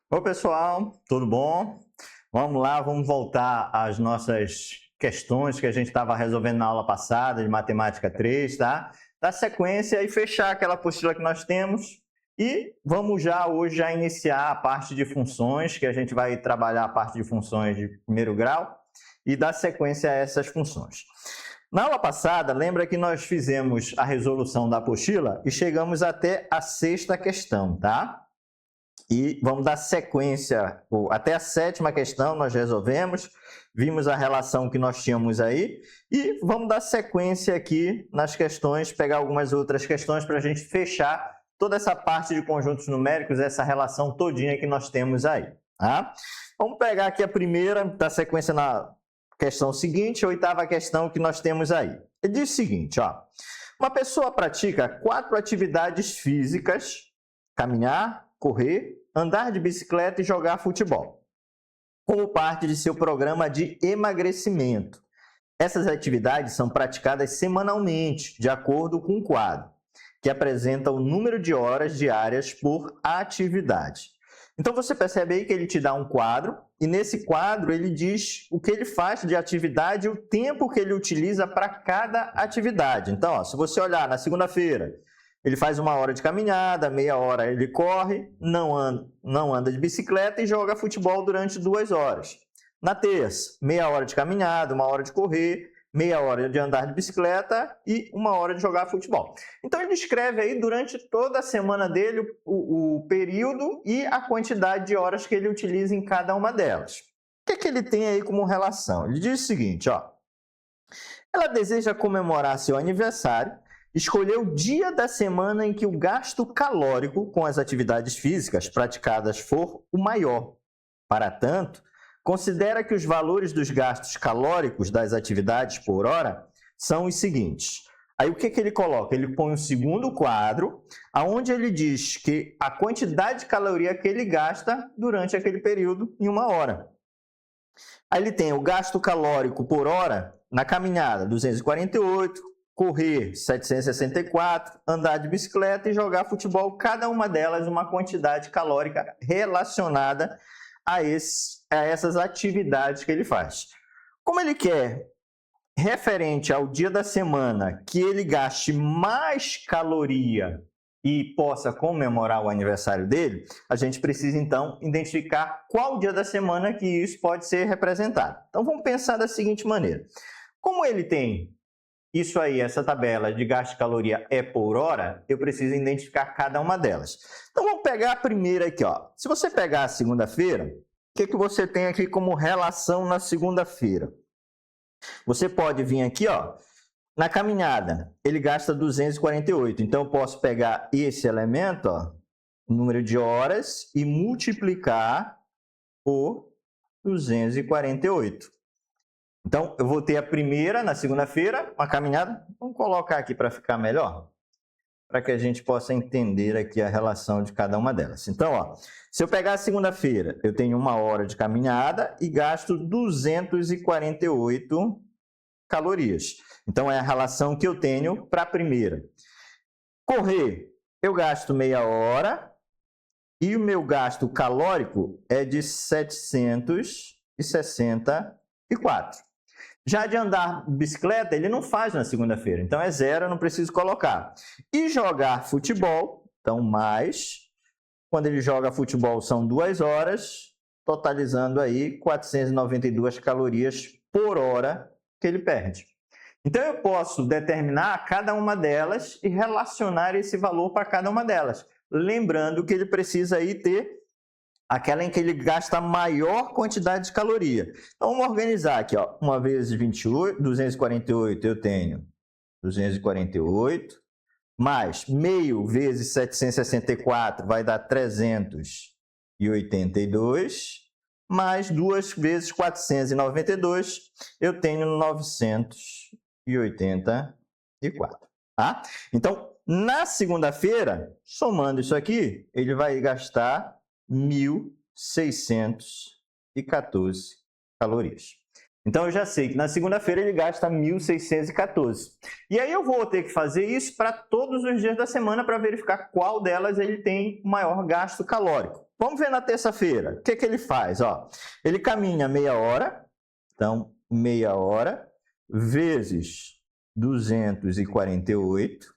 Oi, pessoal, tudo bom? Vamos lá, vamos voltar às nossas questões que a gente estava resolvendo na aula passada de Matemática 3, tá? Dar sequência e fechar aquela apostila que nós temos. E vamos hoje iniciar a parte de funções, que a gente vai trabalhar a parte de funções de primeiro grau e dar sequência a essas funções. Na aula passada, lembra que nós fizemos a resolução da apostila e chegamos até a sexta questão, tá? E vamos dar sequência, até a sétima questão nós resolvemos, vimos a relação que nós tínhamos aí, e vamos dar sequência aqui nas questões, pegar algumas outras questões para a gente fechar toda essa parte de conjuntos numéricos, essa relação todinha que nós temos aí. Tá? Vamos pegar aqui a primeira, dar sequência na questão seguinte, a oitava questão que nós temos aí. Ele diz o seguinte, ó, uma pessoa pratica 4 atividades físicas, caminhar, correr, andar de bicicleta e jogar futebol, como parte de seu programa de emagrecimento. Essas atividades são praticadas semanalmente, de acordo com um quadro, que apresenta o número de horas diárias por atividade. Então, você percebe aí que ele te dá um quadro, e nesse quadro ele diz o que ele faz de atividade e o tempo que ele utiliza para cada atividade. Então, ó, se você olhar na segunda-feira, ele faz 1 hora de caminhada, meia hora ele corre, não anda de bicicleta e joga futebol durante 2 horas. Na terça, meia hora de caminhada, 1 hora de correr, meia hora de andar de bicicleta e 1 hora de jogar futebol. Então, ele descreve aí durante toda a semana dele o período e a quantidade de horas que ele utiliza em cada uma delas. O que ele tem aí como relação? Ele diz o seguinte, ó, ela deseja comemorar seu aniversário, escolher o dia da semana em que o gasto calórico com as atividades físicas praticadas for o maior. Para tanto, considera que os valores dos gastos calóricos das atividades por hora são os seguintes. Aí o que ele coloca? Ele põe o segundo quadro, onde ele diz que a quantidade de caloria que ele gasta durante aquele período em 1 hora. Aí ele tem o gasto calórico por hora na caminhada, 248, correr 764, andar de bicicleta e jogar futebol, cada uma delas uma quantidade calórica relacionada a essas atividades que ele faz. Como ele quer, referente ao dia da semana, que ele gaste mais caloria e possa comemorar o aniversário dele, a gente precisa então identificar qual dia da semana que isso pode ser representado. Então vamos pensar da seguinte maneira. Como ele tem isso aí, essa tabela de gasto de caloria é por hora, eu preciso identificar cada uma delas. Então, vamos pegar a primeira aqui, ó. Se você pegar a segunda-feira, o que você tem aqui como relação na segunda-feira? Você pode vir aqui, ó, na caminhada, ele gasta 248. Então, eu posso pegar esse elemento, ó, o número de horas, e multiplicar por 248. Então, eu vou ter a primeira, na segunda-feira, uma caminhada. Vamos colocar aqui para ficar melhor, para que a gente possa entender aqui a relação de cada uma delas. Então, ó, se eu pegar a segunda-feira, eu tenho 1 hora de caminhada e gasto 248 calorias. Então, é a relação que eu tenho para a primeira. Correr, eu gasto meia hora e o meu gasto calórico é de 764. Já de andar de bicicleta, ele não faz na segunda-feira, então é 0, eu não preciso colocar. E jogar futebol, então mais, quando ele joga futebol são 2 horas, totalizando aí 492 calorias por hora que ele perde. Então eu posso determinar cada uma delas e relacionar esse valor para cada uma delas. Lembrando que ele precisa aí ter aquela em que ele gasta a maior quantidade de caloria. Então, vamos organizar aqui, ó. 1 vezes 28, 248, eu tenho 248, mais meio vezes 764 vai dar 382, mais 2 vezes 492, eu tenho 984. Tá? Então, na segunda-feira, somando isso aqui, ele vai gastar 1.614 calorias. Então, eu já sei que na segunda-feira ele gasta 1.614. E aí eu vou ter que fazer isso para todos os dias da semana para verificar qual delas ele tem maior gasto calórico. Vamos ver na terça-feira. O que que ele faz? Ó, ele caminha meia hora, então meia hora vezes 248,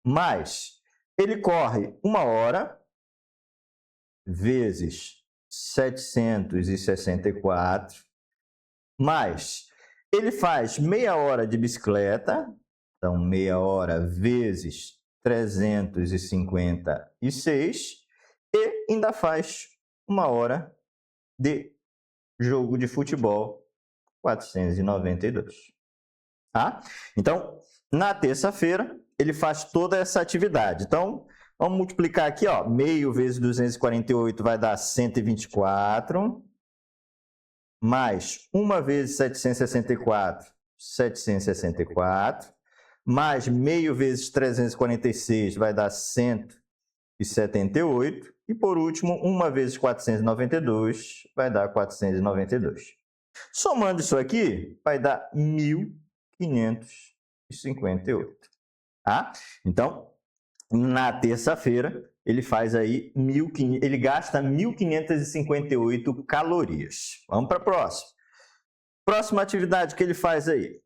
mais ele corre uma hora vezes 764, mais ele faz meia hora de bicicleta, então meia hora vezes 356, e ainda faz uma hora de jogo de futebol, 492. Tá? Então, na terça-feira, ele faz toda essa atividade. Então, vamos multiplicar aqui, ó, meio vezes 248 vai dar 124, mais 1 vezes 764, 764, mais meio vezes 346 vai dar 178, e por último, 1 vezes 492 vai dar 492. Somando isso aqui, vai dar 1.558. Tá? Então, na terça-feira, ele faz aí ele gasta 1.558 calorias. Vamos para a próxima. Próxima atividade que ele faz aí.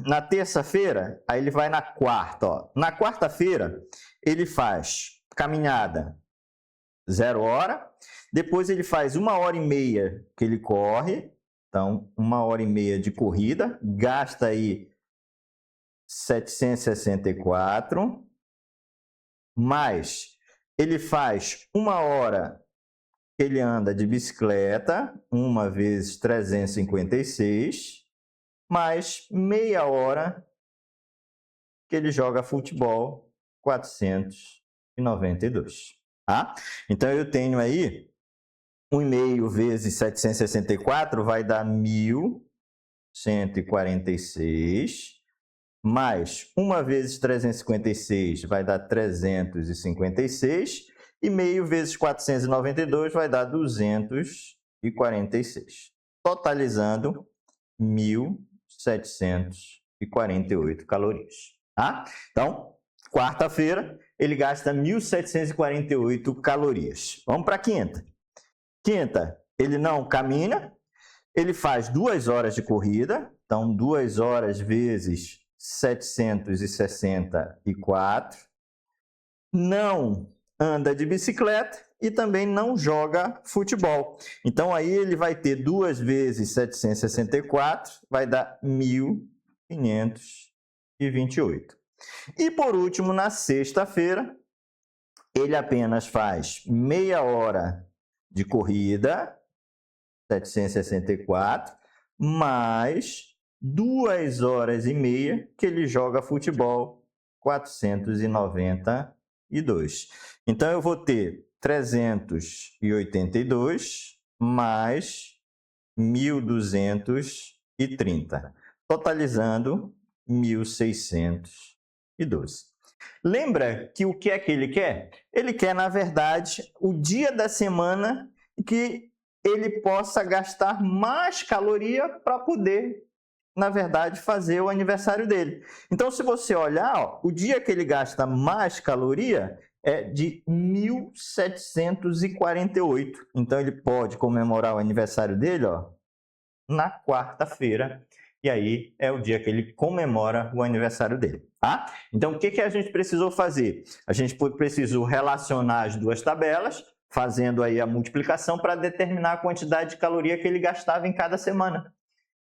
Na terça-feira, aí ele vai na quarta. Ó. Na quarta-feira, ele faz caminhada 0 hora, depois ele faz 1h30 que ele corre, então 1h30 de corrida, gasta aí 764, mais ele faz 1 hora que ele anda de bicicleta, 1 vezes 356, mais meia hora que ele joga futebol, 492. Tá? Então, eu tenho aí 1,5 vezes 764 vai dar 1.146, mais 1 vezes 356 vai dar 356, e meio vezes 492 vai dar 246, totalizando 1.748 calorias. Tá? Então, quarta-feira, ele gasta 1.748 calorias. Vamos para a quinta. Quinta, ele não caminha, ele faz 2 horas de corrida, então 2 horas vezes 764, não anda de bicicleta e também não joga futebol. Então, aí ele vai ter 2 vezes 764, vai dar 1.528. E, por último, na sexta-feira, ele apenas faz meia hora de corrida, 764, mais 2h30 que ele joga futebol, 492. Então, eu vou ter 382 mais 1.230, totalizando 1.612. Lembra que o que é que ele quer? Ele quer, na verdade, o dia da semana que ele possa gastar mais caloria para poder, na verdade, fazer o aniversário dele. Então, se você olhar, ó, o dia que ele gasta mais caloria é de 1.748. Então, ele pode comemorar o aniversário dele, ó, na quarta-feira. E aí é o dia que ele comemora o aniversário dele, tá? Então, o que a gente precisou fazer? A gente precisou relacionar as duas tabelas, fazendo aí a multiplicação para determinar a quantidade de caloria que ele gastava em cada semana.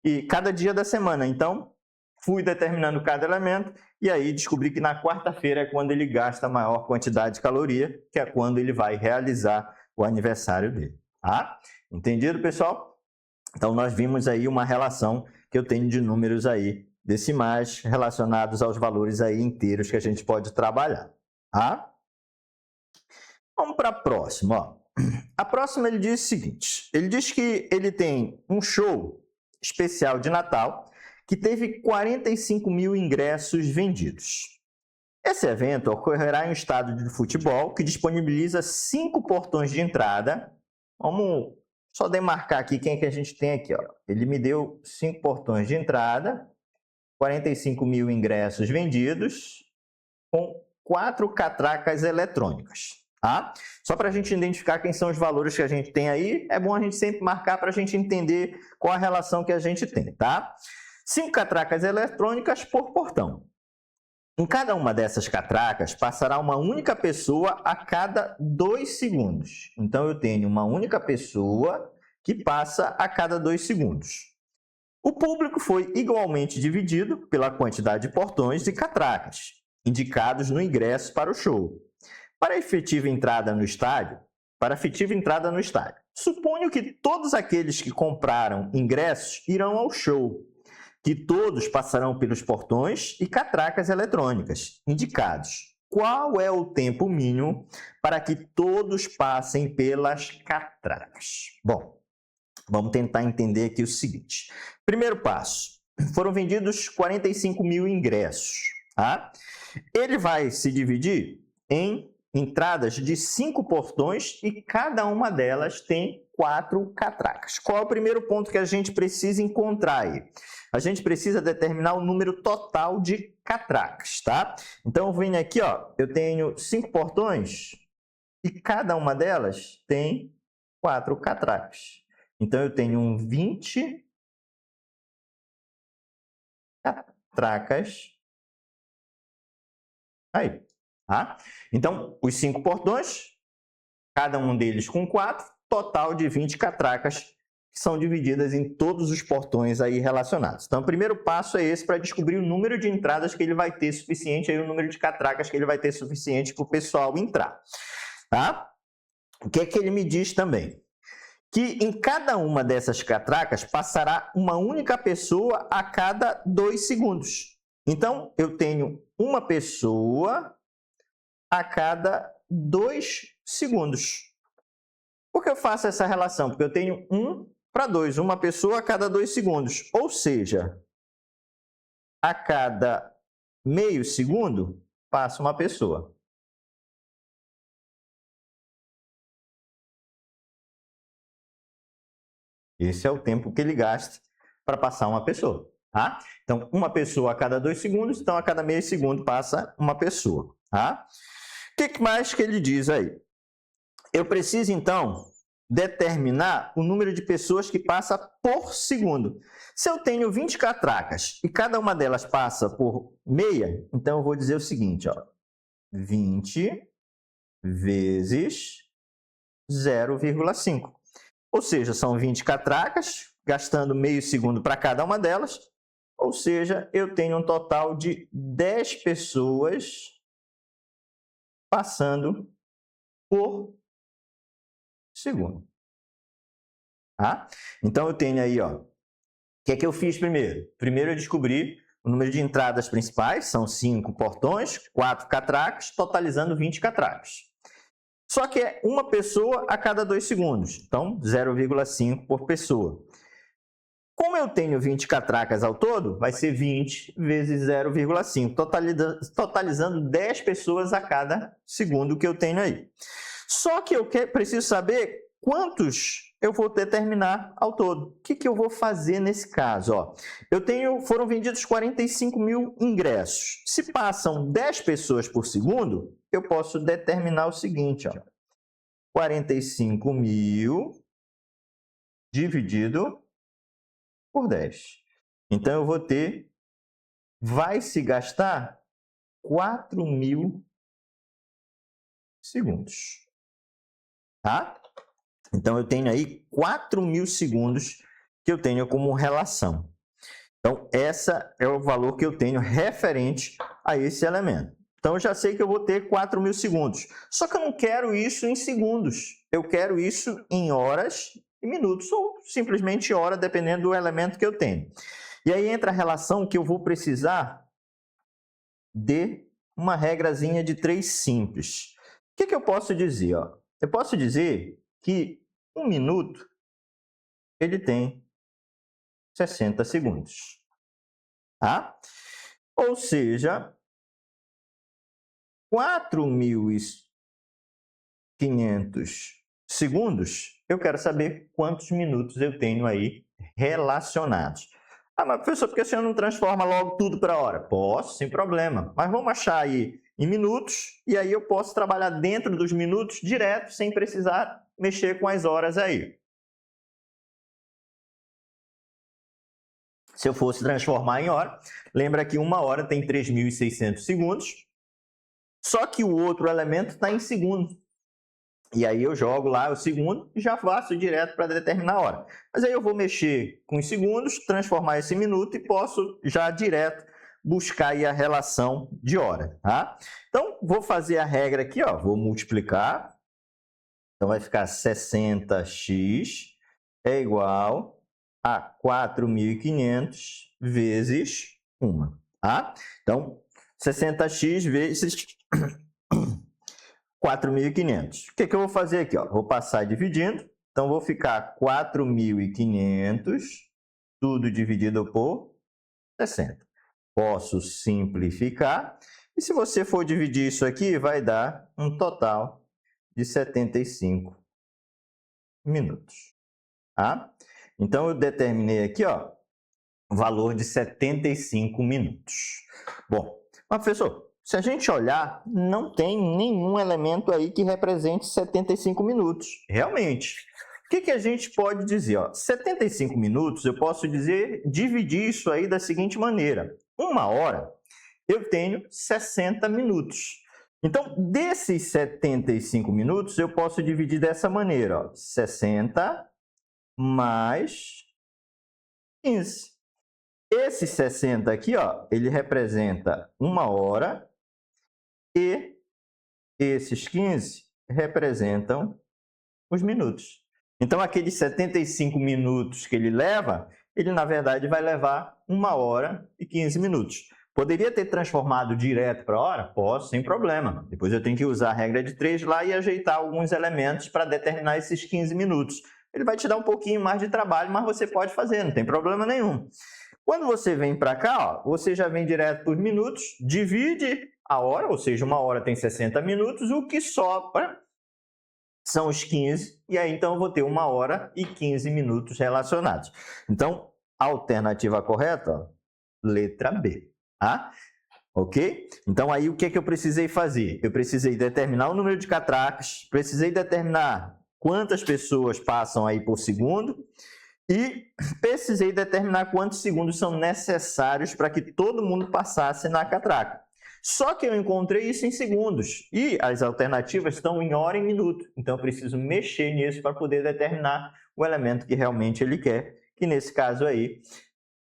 E cada dia da semana. Então, fui determinando cada elemento e aí descobri que na quarta-feira é quando ele gasta a maior quantidade de caloria, que é quando ele vai realizar o aniversário dele, tá? Entendido, pessoal? Então, nós vimos aí uma relação que eu tenho de números aí decimais relacionados aos valores aí inteiros que a gente pode trabalhar, tá? Vamos para a próxima, ó. A próxima ele diz o seguinte, ele diz que ele tem um show especial de Natal que teve 45 mil ingressos vendidos. Esse evento ocorrerá em um estádio de futebol que disponibiliza 5 portões de entrada. Vamos só demarcar aqui quem é que a gente tem aqui, ó. Ele me deu 5 portões de entrada, 45 mil ingressos vendidos, com 4 catracas eletrônicas. tá? Só para a gente identificar quem são os valores que a gente tem aí, é bom a gente sempre marcar para a gente entender qual a relação que a gente tem, tá? 5 catracas eletrônicas por portão. Em cada uma dessas catracas passará uma única pessoa a cada 2 segundos. Então, eu tenho uma única pessoa que passa a cada 2 segundos. O público foi igualmente dividido pela quantidade de portões e catracas, indicados no ingresso para o show. Para a efetiva entrada no estádio, suponho que todos aqueles que compraram ingressos irão ao show, que todos passarão pelos portões e catracas eletrônicas indicados. Qual é o tempo mínimo para que todos passem pelas catracas? Bom, vamos tentar entender aqui o seguinte. Primeiro passo, foram vendidos 45 mil ingressos. Tá? Ele vai se dividir em entradas de 5 portões e cada uma delas tem 4 catracas. Qual é o primeiro ponto que a gente precisa encontrar aí? A gente precisa determinar o número total de catracas, tá? Então, vindo aqui, ó, eu tenho 5 portões e cada uma delas tem 4 catracas. Então, eu tenho 20 catracas aí, tá? Então, os 5 portões, cada um deles com 4, total de 20 catracas que são divididas em todos os portões aí relacionados. Então, o primeiro passo é esse para descobrir o número de entradas que ele vai ter suficiente, aí o número de catracas que ele vai ter suficiente para o pessoal entrar, tá? O que é que ele me diz também? Que em cada uma dessas catracas passará uma única pessoa a cada 2 segundos. Então, eu tenho uma pessoa a cada 2 segundos. Por que eu faço essa relação? Porque eu tenho 1 para 2, uma pessoa a cada 2 segundos. Ou seja, a cada meio segundo passa uma pessoa. Esse é o tempo que ele gasta para passar uma pessoa. Tá? Então, uma pessoa a cada 2 segundos, então a cada meio segundo passa uma pessoa. Tá? O que mais que ele diz aí? Eu preciso, então, determinar o número de pessoas que passa por segundo. Se eu tenho 20 catracas e cada uma delas passa por meia, então eu vou dizer o seguinte, ó, 20 vezes 0,5. Ou seja, são 20 catracas, gastando meio segundo para cada uma delas, ou seja, eu tenho um total de 10 pessoas passando por segundo. Tá? Então, eu tenho aí, ó, o que é que eu fiz primeiro? Primeiro eu descobri o número de entradas principais, são 5 portões, 4 catracas, totalizando 20 catracas. Só que é uma pessoa a cada 2 segundos, então 0,5 por pessoa. Como eu tenho 20 catracas ao todo, vai ser 20 vezes 0,5, totalizando 10 pessoas a cada segundo que eu tenho aí. Só que eu preciso saber quantos eu vou determinar ao todo. O que eu vou fazer nesse caso? Ó, foram vendidos 45 mil ingressos. Se passam 10 pessoas por segundo, eu posso determinar o seguinte, ó, 45 mil dividido por 10. Então, eu vou ter, vai se gastar 4.000 segundos. Tá? Então, eu tenho aí 4.000 segundos que eu tenho como relação. Então, esse é o valor que eu tenho referente a esse elemento. Então, eu já sei que eu vou ter 4.000 segundos. Só que eu não quero isso em segundos. Eu quero isso em horas e minutos, ou simplesmente hora, dependendo do elemento que eu tenho. E aí entra a relação que eu vou precisar de uma regrazinha de 3 simples. O que eu posso dizer? Ó? Eu posso dizer que 1 minuto ele tem 60 segundos. Tá? Ou seja, 4.500 segundos, eu quero saber quantos minutos eu tenho aí relacionados. Ah, mas professor, por que o senhor não transforma logo tudo para hora? Posso, sem problema. Mas vamos achar aí em minutos, e aí eu posso trabalhar dentro dos minutos direto, sem precisar mexer com as horas aí. Se eu fosse transformar em hora, lembra que uma hora tem 3.600 segundos, só que o outro elemento está em segundo. E aí eu jogo lá o segundo e já faço direto para determinar a hora. Mas aí eu vou mexer com os segundos, transformar esse minuto e posso já direto buscar aí a relação de hora, tá? Então, vou fazer a regra aqui, ó, vou multiplicar. Então, vai ficar 60x é igual a 4.500 vezes 1, tá? Então, 60x vezes 4.500. O que eu vou fazer aqui? Ó? Vou passar dividindo. Então, vou ficar 4.500, tudo dividido por 60. Posso simplificar. E se você for dividir isso aqui, vai dar um total de 75 minutos. Tá? Então, eu determinei aqui, ó, o valor de 75 minutos. Bom, mas professor, se a gente olhar, não tem nenhum elemento aí que represente 75 minutos. Realmente. O que a gente pode dizer? Ó, 75 minutos, eu posso dividir isso aí da seguinte maneira. Uma hora, eu tenho 60 minutos. Então, desses 75 minutos, eu posso dividir dessa maneira. Ó, 60 mais 15. Esse 60 aqui, ó, ele representa uma hora. E esses 15 representam os minutos. Então, aqueles 75 minutos que ele leva, ele, na verdade, vai levar 1 hora e 15 minutos. Poderia ter transformado direto para a hora? Posso, sem problema. Depois eu tenho que usar a regra de 3 lá e ajeitar alguns elementos para determinar esses 15 minutos. Ele vai te dar um pouquinho mais de trabalho, mas você pode fazer, não tem problema nenhum. Quando você vem para cá, ó, você já vem direto para os minutos, divide a hora, ou seja, uma hora tem 60 minutos, o que sobra são os 15, e aí então eu vou ter 1 hora e 15 minutos relacionados. Então, a alternativa correta, ó, letra B, tá? Ok? Então, aí o que eu precisei fazer? Eu precisei determinar o número de catracas, precisei determinar quantas pessoas passam aí por segundo, e precisei determinar quantos segundos são necessários para que todo mundo passasse na catraca. Só que eu encontrei isso em segundos e as alternativas estão em hora e minuto. Então, eu preciso mexer nisso para poder determinar o elemento que realmente ele quer, que nesse caso aí,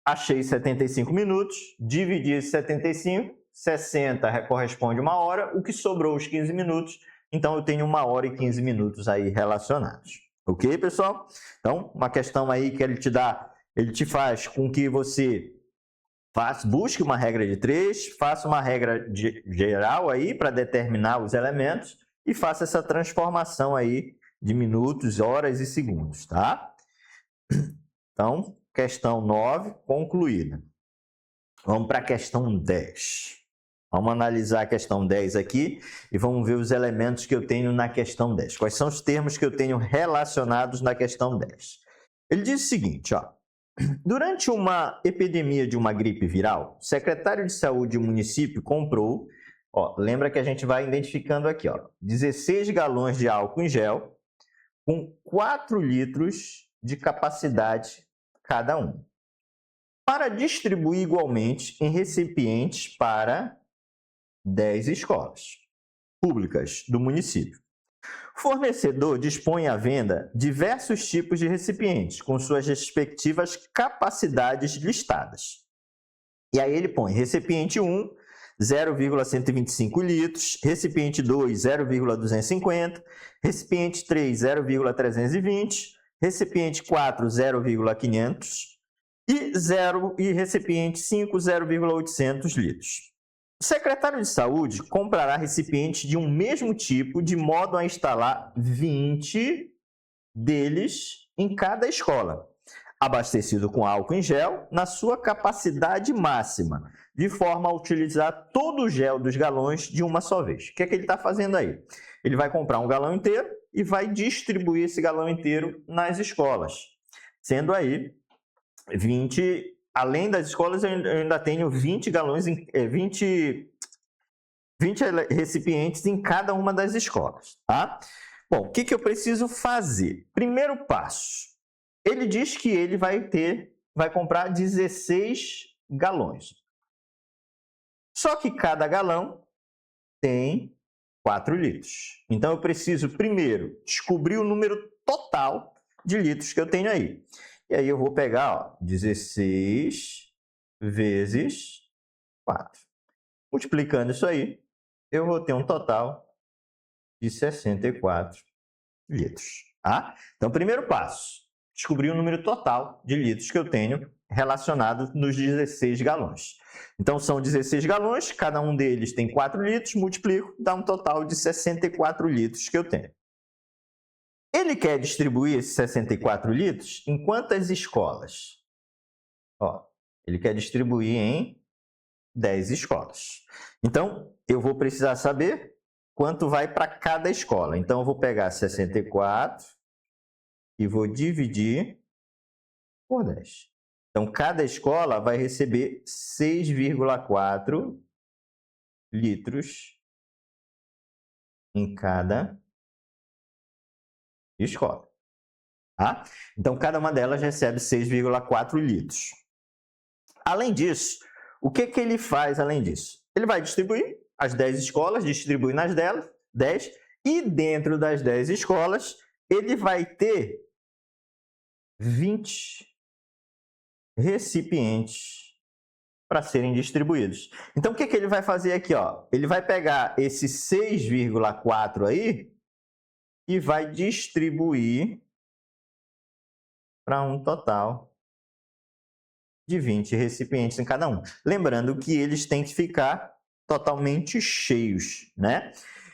achei 75 minutos, dividi esse 75, 60 corresponde a 1 hora, o que sobrou os 15 minutos, então eu tenho 1 hora e 15 minutos aí relacionados. Ok, pessoal? Então, uma questão aí que ele te faz com que você busque uma regra de 3, faça uma regra geral aí para determinar os elementos e faça essa transformação aí de minutos, horas e segundos, tá? Então, questão 9 concluída. Vamos para a questão 10. Vamos analisar a questão 10 aqui e vamos ver os elementos que eu tenho na questão 10. Quais são os termos que eu tenho relacionados na questão 10? Ele diz o seguinte, ó. Durante uma epidemia de uma gripe viral, o secretário de saúde do município comprou, ó, lembra que a gente vai identificando aqui, ó, 16 galões de álcool em gel com 4 litros de capacidade cada um, para distribuir igualmente em recipientes para 10 escolas públicas do município. O fornecedor dispõe à venda diversos tipos de recipientes, com suas respectivas capacidades listadas. E aí ele põe recipiente 1, 0,125 litros, recipiente 2, 0,250, recipiente 3, 0,320, recipiente 4, 0,500 e recipiente 5, 0,800 litros. O secretário de saúde comprará recipientes de um mesmo tipo, de modo a instalar 20 deles em cada escola, abastecido com álcool em gel na sua capacidade máxima, de forma a utilizar todo o gel dos galões de uma só vez. O que é que ele está fazendo aí? Ele vai comprar um galão inteiro e vai distribuir esse galão inteiro nas escolas, sendo aí 20... Além das escolas, eu ainda tenho 20 galões, 20 20 recipientes em cada uma das escolas, tá? Bom, o que eu preciso fazer? Primeiro passo, ele diz que ele vai comprar 16 galões. Só que cada galão tem 4 litros. Então, eu preciso primeiro descobrir o número total de litros que eu tenho aí. E aí eu vou pegar 16 vezes 4. Multiplicando isso aí, eu vou ter um total de 64 litros. Tá? Então, primeiro passo, descobrir o número total de litros que eu tenho relacionado nos 16 galões. Então, são 16 galões, cada um deles tem 4 litros, multiplico, dá um total de 64 litros que eu tenho. Ele quer distribuir esses 64 litros em quantas escolas? Ele quer distribuir em 10 escolas. Então, eu vou precisar saber quanto vai para cada escola. Então, eu vou pegar 64 e vou dividir por 10. Então, cada escola vai receber 6,4 litros em cada escola. Tá? Então, cada uma delas recebe 6,4 litros. Além disso, o que ele faz além disso? Ele vai distribuir as 10 escolas, distribui nas 10, e dentro das 10 escolas, ele vai ter 20 recipientes para serem distribuídos. Então, o que ele vai fazer aqui? Ele vai pegar esse 6,4 aí e vai distribuir para um total de 20 recipientes em cada um. Lembrando que eles têm que ficar totalmente cheios, né?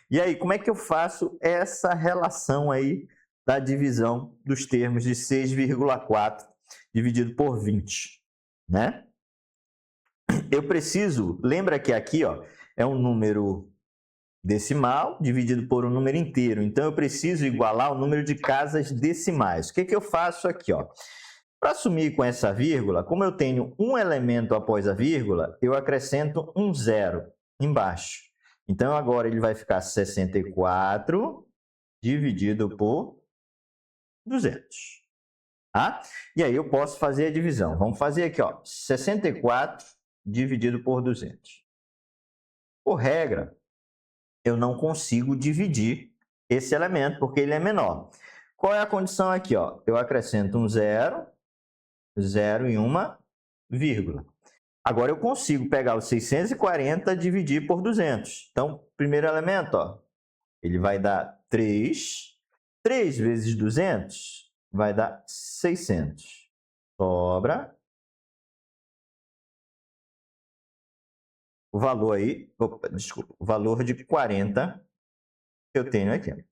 E aí, como é que eu faço essa relação aí da divisão dos termos de 6,4 dividido por 20, né? Eu preciso, lembra que aqui é um número decimal dividido por um número inteiro. Então, eu preciso igualar o número de casas decimais. O que eu faço aqui? Para sumir com essa vírgula, como eu tenho um elemento após a vírgula, eu acrescento um zero embaixo. Então, agora ele vai ficar 64 dividido por 200. Tá? E aí eu posso fazer a divisão. Vamos fazer aqui, 64 dividido por 200. Por regra, eu não consigo dividir esse elemento, porque ele é menor. Qual é a condição aqui? Eu acrescento um zero, zero e uma vírgula. Agora eu consigo pegar os 640 e dividir por 200. Então, primeiro elemento, ele vai dar 3. 3 vezes 200 vai dar 600. Sobra o valor aí, o valor de 40 que eu tenho aqui.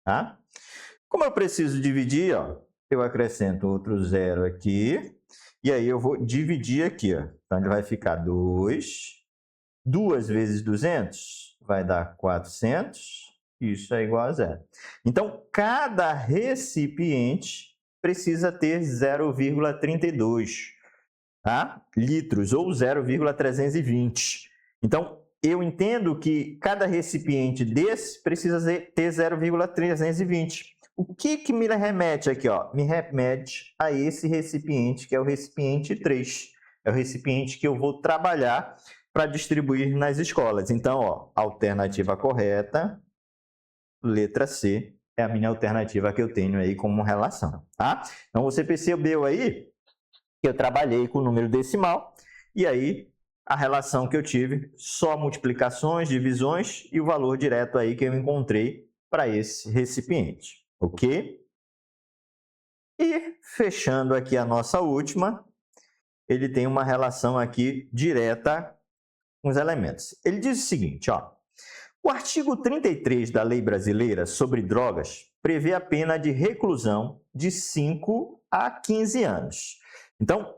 Tá? Como eu preciso dividir, eu acrescento outro zero aqui. E aí eu vou dividir aqui. Então, ele vai ficar 2. 2 vezes 200 vai dar 400. Isso é igual a zero. Então, cada recipiente precisa ter 0,32 litros ou 0,320. Então, eu entendo que cada recipiente desse precisa ter 0,320. O que me remete aqui? Me remete a esse recipiente, que é o recipiente 3. É o recipiente que eu vou trabalhar para distribuir nas escolas. Então, alternativa correta, letra C, é a minha alternativa que eu tenho aí como relação. Tá? Então, você percebeu aí que eu trabalhei com o número decimal, e aí a relação que eu tive, só multiplicações, divisões e o valor direto aí que eu encontrei para esse recipiente, ok? E fechando aqui a nossa última, ele tem uma relação aqui direta com os elementos. Ele diz o seguinte, o artigo 33 da Lei Brasileira sobre Drogas prevê a pena de reclusão de 5 a 15 anos. Então,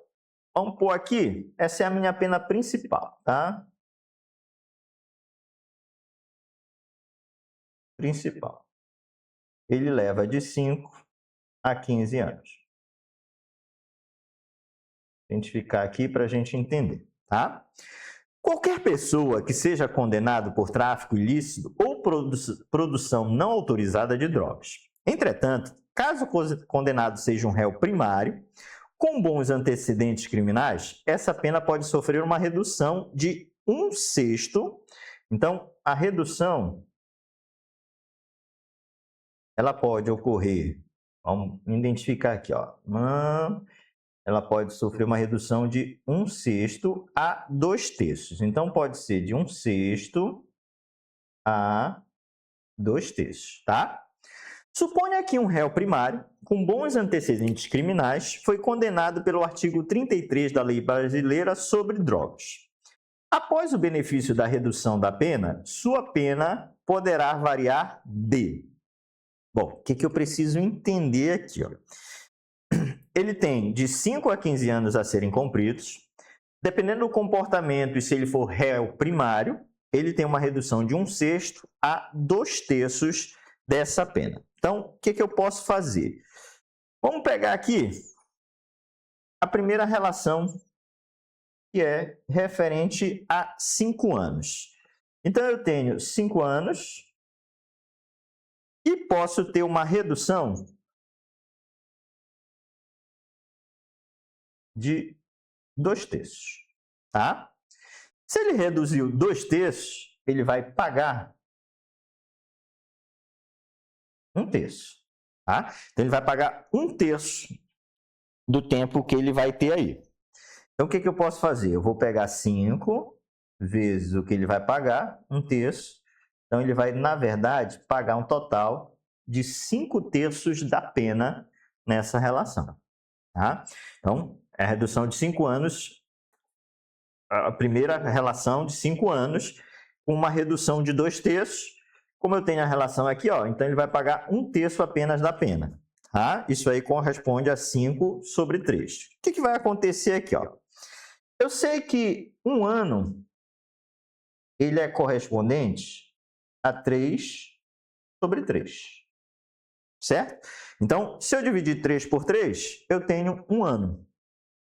vamos pôr aqui, essa é a minha pena principal, tá? Principal. Ele leva de 5 a 15 anos. Identificar aqui para a gente entender, tá? Qualquer pessoa que seja condenado por tráfico ilícito ou produção não autorizada de drogas. Entretanto, caso o condenado seja um réu primário, com bons antecedentes criminais, essa pena pode sofrer uma redução de 1/6. Então, a redução ela pode ocorrer, vamos identificar aqui, ó, ela pode sofrer uma redução de 1/6 a 2/3. Então, pode ser de 1/6 a 2/3, tá? Suponha que um réu primário, com bons antecedentes criminais, foi condenado pelo artigo 33 da Lei Brasileira sobre Drogas. Após o benefício da redução da pena, sua pena poderá variar de... Bom, o que eu preciso entender aqui, ó? Ele tem de 5 a 15 anos a serem cumpridos. Dependendo do comportamento e se ele for réu primário, ele tem uma redução de 1/6 a 2/3 dessa pena. Então, o que eu posso fazer? Vamos pegar aqui a primeira relação, que é referente a 5 anos. Então, eu tenho 5 anos e posso ter uma redução de 2/3, tá? Se ele reduziu 2/3, ele vai pagar 1/3, tá? Então, ele vai pagar 1/3 do tempo que ele vai ter aí. Então, o que eu posso fazer? Eu vou pegar 5 vezes o que ele vai pagar, 1/3. Então, ele vai, na verdade, pagar um total de 5/3 da pena nessa relação, tá? Então, é a redução de 5 anos, a primeira relação de 5 anos, com uma redução de 2/3. Como eu tenho a relação aqui, ó, então ele vai pagar 1/3 apenas da pena. Tá? Isso aí corresponde a 5/3. O que vai acontecer aqui? Ó? Eu sei que um ano ele é correspondente a 3/3. Certo? Então, se eu dividir 3 por 3, eu tenho um ano.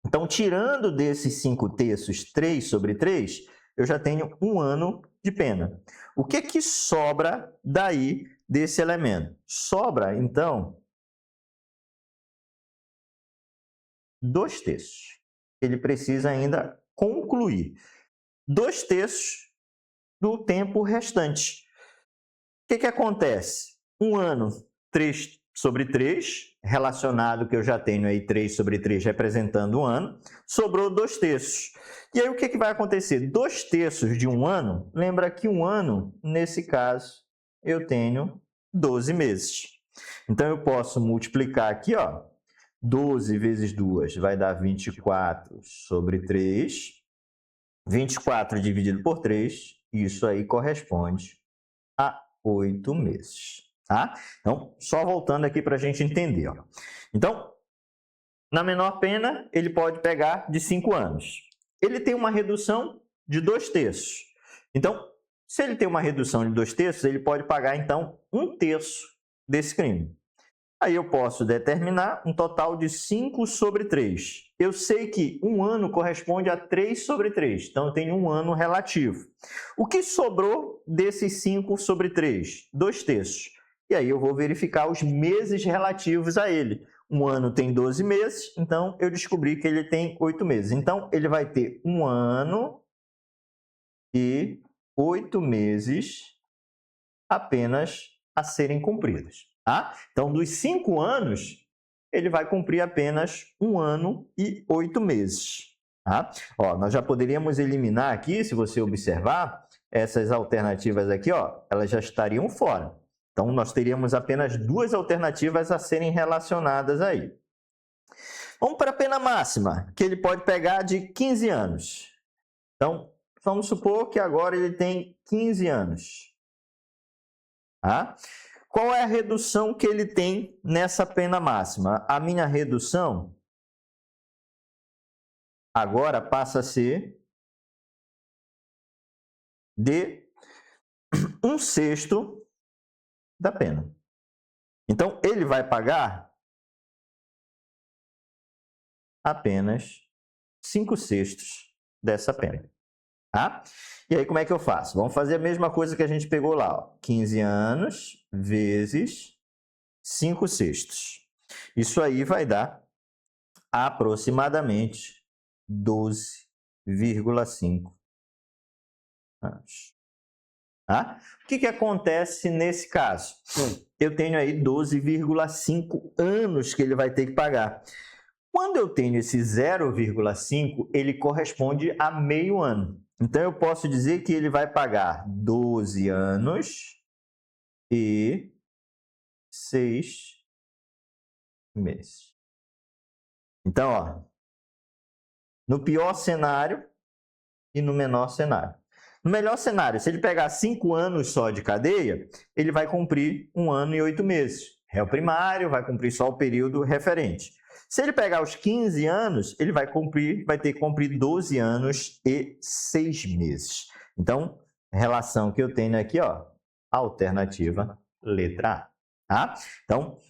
Então, tirando desses 5/3, 3/3, eu já tenho um ano de pena. O que sobra daí desse elemento? Sobra, então, 2/3. Ele precisa ainda concluir 2/3 do tempo restante. O que acontece? Um ano, 3/3, relacionado que eu já tenho aí 3/3 representando um ano, sobrou 2/3. E aí o que vai acontecer? 2/3 de um ano, lembra que um ano, nesse caso, eu tenho 12 meses. Então eu posso multiplicar aqui, ó, 12 vezes 2 vai dar 24/3. 24 dividido por 3, isso aí corresponde a 8 meses. Tá? Então, só voltando aqui para a gente entender. Ó. Então, na menor pena, ele pode pegar de 5 anos. Ele tem uma redução de 2/3. Então, se ele tem uma redução de 2/3, ele pode pagar, então, 1/3 desse crime. Aí eu posso determinar um total de 5/3. Eu sei que um ano corresponde a 3/3, então eu tenho um ano relativo. O que sobrou desses 5/3? 2/3. E aí eu vou verificar os meses relativos a ele. Um ano tem 12 meses, então eu descobri que ele tem 8 meses. Então ele vai ter um ano e 8 meses apenas a serem cumpridos. Tá? Então, dos 5 anos, ele vai cumprir apenas 1 ano e 8 meses. Tá? Ó, nós já poderíamos eliminar aqui, se você observar, essas alternativas aqui, ó, elas já estariam fora. Então, nós teríamos apenas 2 alternativas a serem relacionadas aí. Vamos para a pena máxima, que ele pode pegar de 15 anos. Então, vamos supor que agora ele tem 15 anos. Tá? Qual é a redução que ele tem nessa pena máxima? A minha redução agora passa a ser de 1/6 da pena. Então, ele vai pagar apenas 5/6 dessa pena. tá? E aí, como é que eu faço? Vamos fazer a mesma coisa que a gente pegou lá, ó. 15 anos vezes 5/6. Isso aí vai dar aproximadamente 12,5 anos. Tá? O que acontece nesse caso? Eu tenho aí 12,5 anos que ele vai ter que pagar. Quando eu tenho esse 0,5, ele corresponde a meio ano. Então, eu posso dizer que ele vai pagar 12 anos e 6 meses. Então, ó, no pior cenário e no menor cenário. No melhor cenário, se ele pegar 5 anos só de cadeia, ele vai cumprir 1 ano e 8 meses. Réu primário vai cumprir só o período referente. Se ele pegar os 15 anos, ele vai ter que cumprir 12 anos e 6 meses. Então, relação que eu tenho aqui, ó, alternativa letra A. Tá? Então,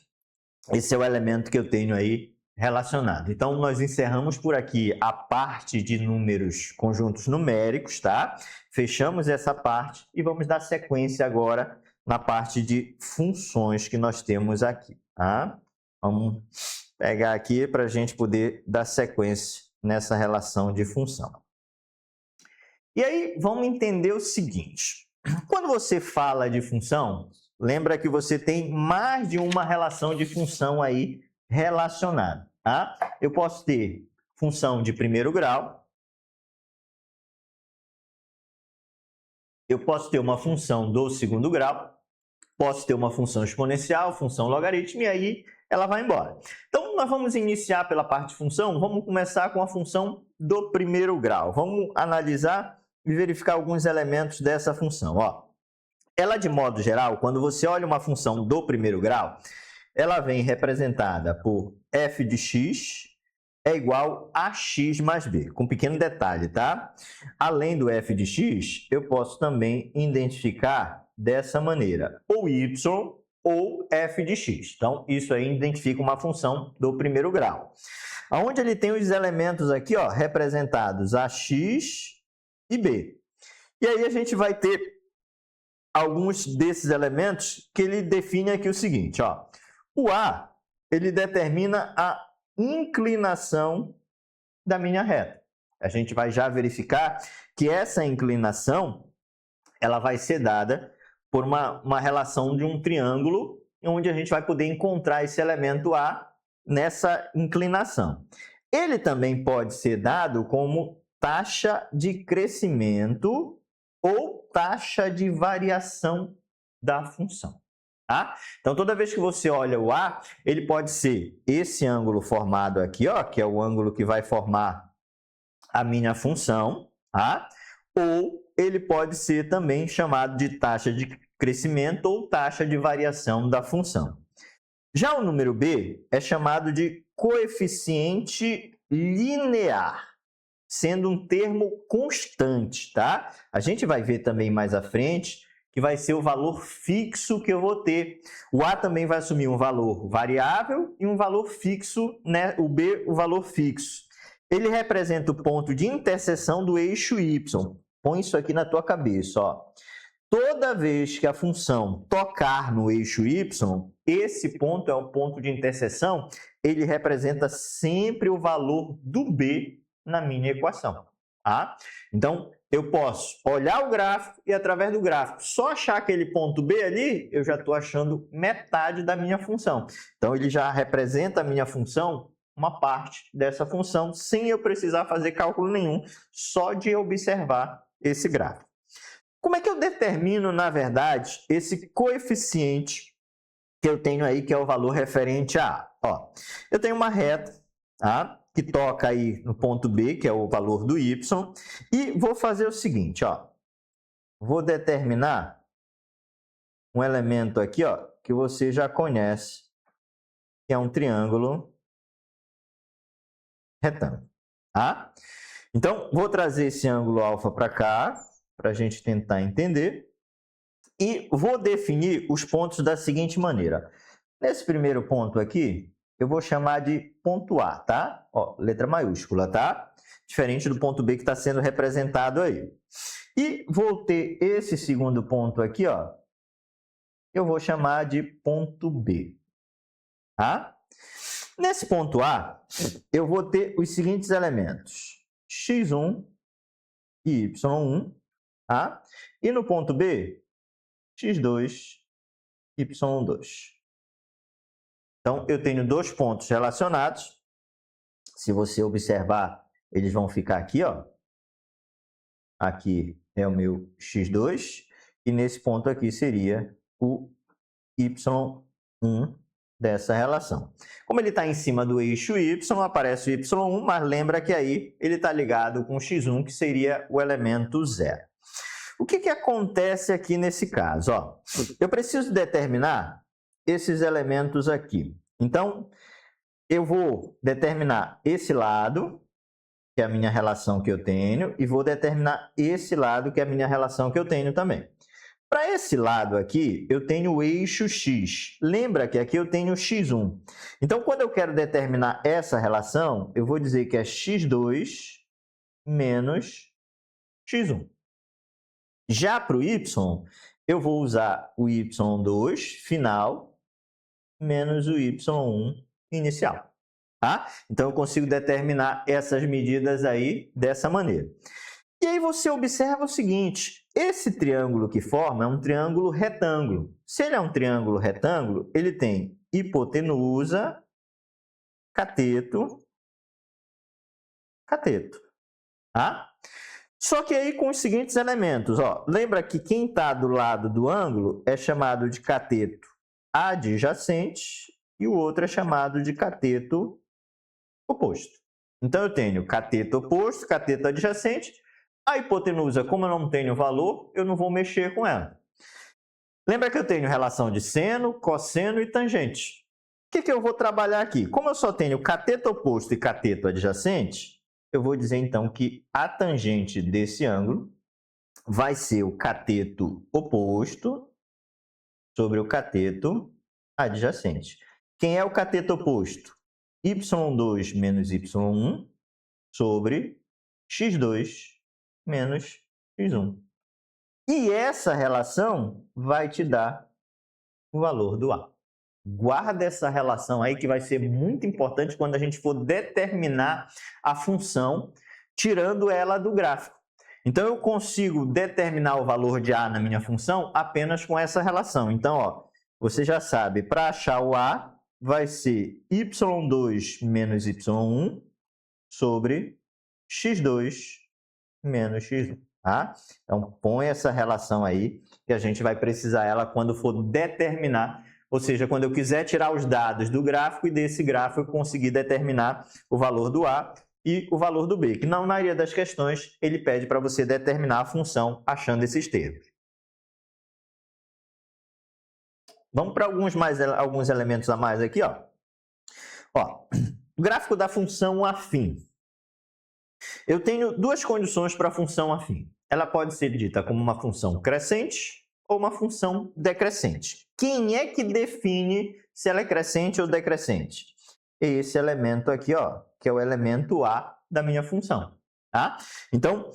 esse é o elemento que eu tenho aí relacionado. Então, nós encerramos por aqui a parte de números conjuntos numéricos, tá? Fechamos essa parte e vamos dar sequência agora na parte de funções que nós temos aqui, tá? Vamos pegar aqui para a gente poder dar sequência nessa relação de função. E aí, vamos entender o seguinte. Quando você fala de função, lembra que você tem mais de uma relação de função aí relacionada, tá? Eu posso ter função de primeiro grau, eu posso ter uma função do segundo grau, posso ter uma função exponencial, função logarítmica, e aí ela vai embora. Então, nós vamos iniciar pela parte de função, vamos começar com a função do primeiro grau. Vamos analisar e verificar alguns elementos dessa função. Ó, ela, de modo geral, quando você olha uma função do primeiro grau, ela vem representada por f de x é igual a x mais b, com um pequeno detalhe, tá? Além do f de x, eu posso também identificar dessa maneira, ou y ou f de x. Então, isso aí identifica uma função do primeiro grau. Onde ele tem os elementos aqui, ó, representados a x e b. E aí a gente vai ter alguns desses elementos que ele define aqui o seguinte, ó. O a, ele determina a inclinação da minha reta. A gente vai já verificar que essa inclinação ela vai ser dada por uma relação de um triângulo, onde a gente vai poder encontrar esse elemento A nessa inclinação. Ele também pode ser dado como taxa de crescimento ou taxa de variação da função. Tá? Então, toda vez que você olha o A, ele pode ser esse ângulo formado aqui, ó, que é o ângulo que vai formar a minha função, tá? Ou ele pode ser também chamado de taxa de crescimento ou taxa de variação da função. Já o número B é chamado de coeficiente linear, sendo um termo constante, tá? A gente vai ver também mais à frente que vai ser o valor fixo que eu vou ter. O A também vai assumir um valor variável e um valor fixo, né? O B, o valor fixo. Ele representa o ponto de interseção do eixo Y. Põe isso aqui na tua cabeça, ó. Toda vez que a função tocar no eixo Y, esse ponto é o ponto de interseção, ele representa sempre o valor do B na minha equação, tá? Então, eu posso olhar o gráfico e, através do gráfico, só achar aquele ponto B ali, eu já estou achando metade da minha função. Então, ele já representa a minha função, uma parte dessa função, sem eu precisar fazer cálculo nenhum, só de observar esse gráfico. Como é que eu determino, na verdade, esse coeficiente que eu tenho aí, que é o valor referente a A? Ó, eu tenho uma reta, tá? Que toca aí no ponto B, que é o valor do Y, e vou fazer o seguinte, ó. Vou determinar um elemento aqui, ó, que você já conhece, que é um triângulo retângulo, tá? Então, vou trazer esse ângulo alfa para cá, para a gente tentar entender, e vou definir os pontos da seguinte maneira. Nesse primeiro ponto aqui, eu vou chamar de ponto A, tá? Ó, letra maiúscula, tá? Diferente do ponto B que está sendo representado aí. E vou ter esse segundo ponto aqui, ó, eu vou chamar de ponto B, tá? Nesse ponto A, eu vou ter os seguintes elementos, x1 e y1, tá? E no ponto B, x2, y2. Então, eu tenho dois pontos relacionados. Se você observar, eles vão ficar aqui, ó. Aqui é o meu x2 e nesse ponto aqui seria o y1 dessa relação. Como ele está em cima do eixo y, aparece o y1, mas lembra que aí ele está ligado com o x1, que seria o elemento 0. O que acontece aqui nesse caso? Ó, eu preciso determinar esses elementos aqui. Então, eu vou determinar esse lado, que é a minha relação que eu tenho, e vou determinar esse lado, que é a minha relação que eu tenho também. Para esse lado aqui, eu tenho o eixo x. Lembra que aqui eu tenho x1. Então, quando eu quero determinar essa relação, eu vou dizer que é x2 menos x1. Já para o y, eu vou usar o y2 final menos o y1 inicial. Tá? Então, eu consigo determinar essas medidas aí dessa maneira. E aí você observa o seguinte, esse triângulo que forma é um triângulo retângulo. Se ele é um triângulo retângulo, ele tem hipotenusa, cateto, cateto. Tá? Só que aí com os seguintes elementos, ó, lembra que quem está do lado do ângulo é chamado de cateto adjacente e o outro é chamado de cateto oposto. Então, eu tenho cateto oposto, cateto adjacente. A hipotenusa, como eu não tenho valor, eu não vou mexer com ela. Lembra que eu tenho relação de seno, cosseno e tangente. O que eu vou trabalhar aqui? Como eu só tenho cateto oposto e cateto adjacente, eu vou dizer então que a tangente desse ângulo vai ser o cateto oposto sobre o cateto adjacente. Quem é o cateto oposto? y2 menos y1 sobre x2 menos x1. E essa relação vai te dar o valor do A. Guarda essa relação aí que vai ser muito importante quando a gente for determinar a função, tirando ela do gráfico. Então, eu consigo determinar o valor de A na minha função apenas com essa relação. Então, ó, você já sabe, para achar o A, vai ser y2 menos y1 sobre x2 menos x1. Tá? Então, põe essa relação aí, que a gente vai precisar ela quando for determinar, ou seja, quando eu quiser tirar os dados do gráfico e desse gráfico eu conseguir determinar o valor do A e o valor do B, que na maioria das questões ele pede para você determinar a função achando esses termos. Vamos para alguns elementos a mais aqui, ó. Ó, o gráfico da função afim. Eu tenho duas condições para a função afim. Ela pode ser dita como uma função crescente ou uma função decrescente. Quem é que define se ela é crescente ou decrescente? Esse elemento aqui, ó, que é o elemento A da minha função. Tá? Então,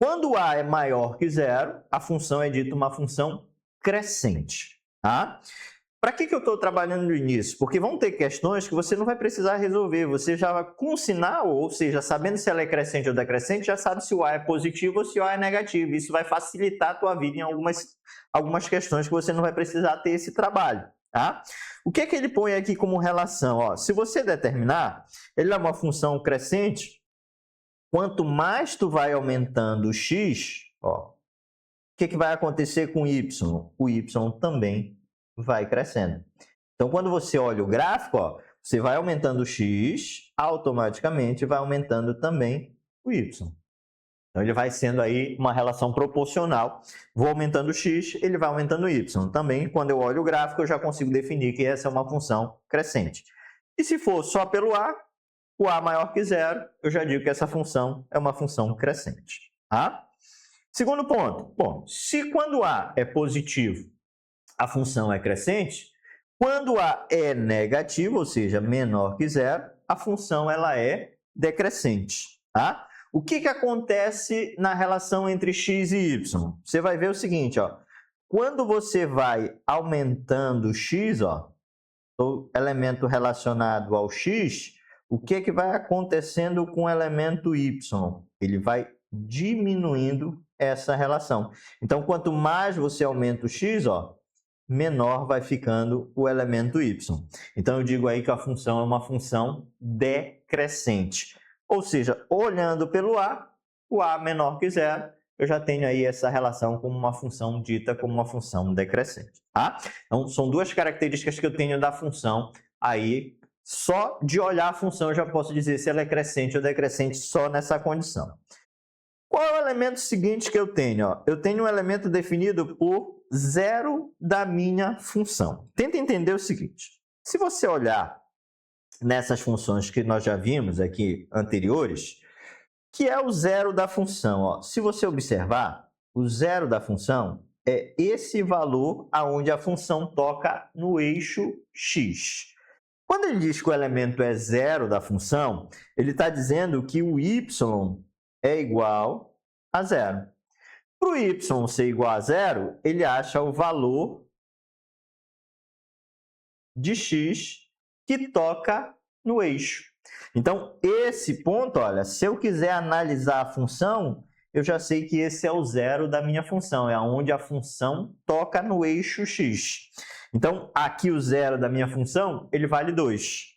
quando A é maior que zero, a função é dita uma função crescente. Tá? Para que eu estou trabalhando nisso? Porque vão ter questões que você não vai precisar resolver. Você já com o sinal, ou seja, sabendo se ela é crescente ou decrescente, já sabe se o A é positivo ou se o A é negativo. Isso vai facilitar a tua vida em algumas questões que você não vai precisar ter esse trabalho. Tá? O que ele põe aqui como relação? Ó, se você determinar, ele é uma função crescente, quanto mais tu vai aumentando o x, ó, o que vai acontecer com o y? O y também vai crescendo. Então, quando você olha o gráfico, ó, você vai aumentando o x, automaticamente vai aumentando também o y. Então, ele vai sendo aí uma relação proporcional. Vou aumentando o x, ele vai aumentando o y. Também, quando eu olho o gráfico, eu já consigo definir que essa é uma função crescente. E se for só pelo a, o a maior que zero, eu já digo que essa função é uma função crescente. Tá? Segundo ponto. Bom, se quando a é positivo, a função é crescente, Quando A é negativo, ou seja, menor que zero, a função ela é decrescente. Tá? O que acontece na relação entre x e y? Você vai ver o seguinte, ó, quando você vai aumentando x, ó, o elemento relacionado ao x, o que vai acontecendo com o elemento y? Ele vai diminuindo essa relação. Então, quanto mais você aumenta o x, ó, menor vai ficando o elemento y. Então, eu digo aí que a função é uma função decrescente. Ou seja, olhando pelo a, o a menor que zero, eu já tenho aí essa relação como uma função dita como uma função decrescente. Tá? Então, são duas características que eu tenho da função aí. Só de olhar a função eu já posso dizer se ela é crescente ou decrescente só nessa condição. Qual é o elemento seguinte que eu tenho? Ó, eu tenho um elemento definido por zero da minha função. Tenta entender o seguinte. Se você olhar nessas funções que nós já vimos aqui anteriores, que é o zero da função. Ó. Se você observar, o zero da função é esse valor aonde a função toca no eixo x. Quando ele diz que o elemento é zero da função, ele está dizendo que o y é igual a zero. Para o y ser igual a zero, ele acha o valor de x que toca no eixo. Então, esse ponto, olha, se eu quiser analisar a função, eu já sei que esse é o zero da minha função, é onde a função toca no eixo x. Então, aqui o zero da minha função, ele vale 2.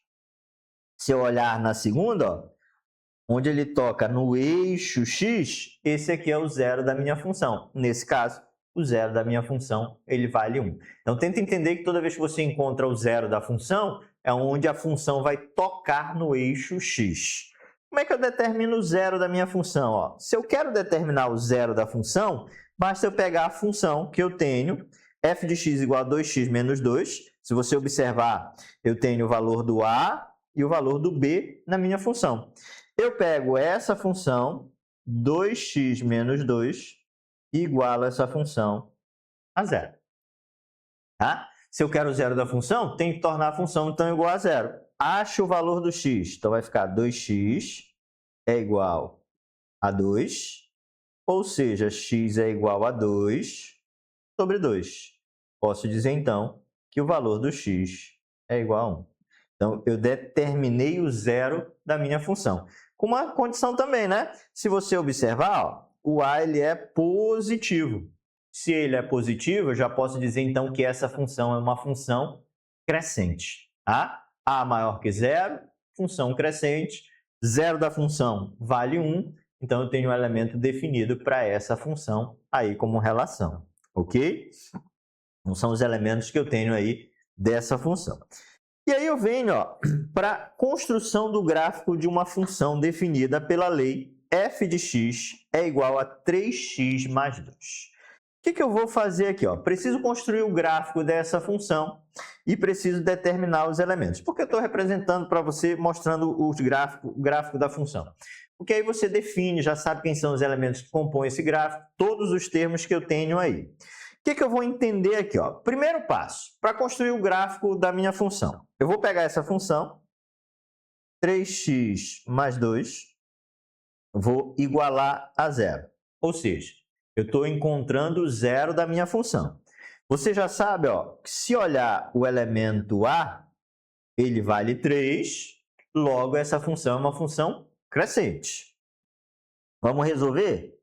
Se eu olhar na segunda, ó, onde ele toca no eixo x, esse aqui é o zero da minha função. Nesse caso, o zero da minha função, ele vale 1. Então, tenta entender que toda vez que você encontra o zero da função, é onde a função vai tocar no eixo x. Como é que eu determino o zero da minha função? Ó, se eu quero determinar o zero da função, basta eu pegar a função que eu tenho, f de x igual a 2x menos 2. Se você observar, eu tenho o valor do a e o valor do b na minha função. Eu pego essa função, 2x menos 2, e igualo essa função a zero. Tá? Se eu quero o zero da função, tem que tornar a função então igual a zero. Acho o valor do x, então vai ficar 2x é igual a 2, ou seja, x é igual a 2 sobre 2. Posso dizer então que o valor do x é igual a 1. Então, eu determinei o zero da minha função. Com uma condição também, né? Se você observar, ó, o a ele é positivo. Se ele é positivo, eu já posso dizer então que essa função é uma função crescente. Tá? A maior que zero, função crescente. Zero da função vale 1. Então, eu tenho um elemento definido para essa função aí como relação. Ok? Então, são os elementos que eu tenho aí dessa função. E aí eu venho para a construção do gráfico de uma função definida pela lei f de x é igual a 3x mais 2. O que eu vou fazer aqui? Preciso construir o gráfico dessa função e preciso determinar os elementos. Por que eu estou representando para você, mostrando o gráfico da função? Porque aí você define, já sabe quem são os elementos que compõem esse gráfico, todos os termos que eu tenho aí. O que eu vou entender aqui? Primeiro passo, para construir o gráfico da minha função. Eu vou pegar essa função, 3x mais 2, vou igualar a zero. Ou seja, eu estou encontrando o zero da minha função. Você já sabe, que se olhar o elemento a, ele vale 3, logo essa função é uma função crescente. Vamos resolver?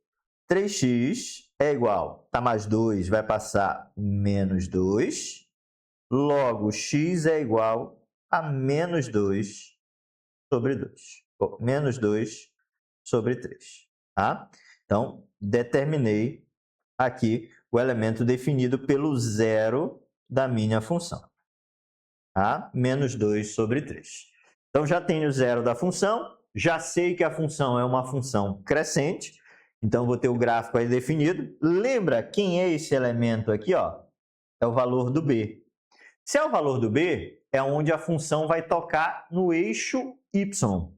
3x é igual, tá mais 2, vai passar menos 2. Logo, x é igual a menos 2 sobre 2. Menos 2 sobre 3. Tá? Então, determinei aqui o elemento definido pelo zero da minha função. Tá? Menos 2 sobre 3. Então, já tenho o zero da função, já sei que a função é uma função crescente, então vou ter o gráfico aí definido. Lembra quem é esse elemento aqui? É o valor do b. Se é o valor do b, é onde a função vai tocar no eixo y.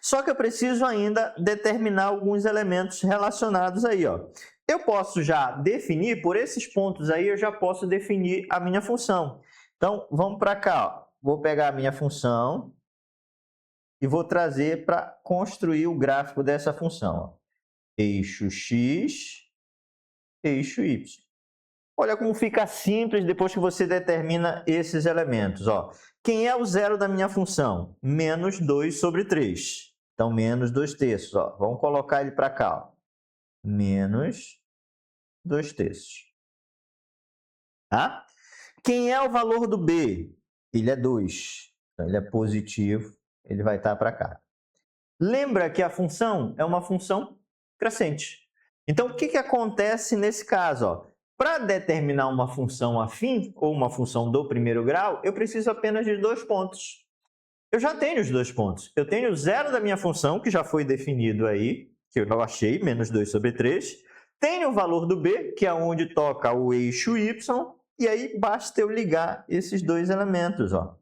Só que eu preciso ainda determinar alguns elementos relacionados aí. Eu posso já definir, por esses pontos aí, eu já posso definir a minha função. Então, vamos para cá. Ó. Vou pegar a minha função e vou trazer para construir o gráfico dessa função. Ó. Eixo x, eixo y. Olha como fica simples depois que você determina esses elementos. Ó. Quem é o zero da minha função? Menos 2 sobre 3. Então, menos 2 terços. Ó. Vamos colocar ele para cá. Ó. Menos 2 terços. Tá? Quem é o valor do b? Ele é 2. Então, ele é positivo. Ele vai estar para cá. Lembra que a função é uma função crescente. Então, o que acontece nesse caso? Para determinar uma função afim, ou uma função do primeiro grau, eu preciso apenas de 2 pontos. Eu já tenho os 2 pontos. Eu tenho o zero da minha função, que já foi definido aí, que eu achei, menos 2 sobre 3. Tenho o valor do b, que é onde toca o eixo y, e aí basta eu ligar esses 2 elementos. Ó.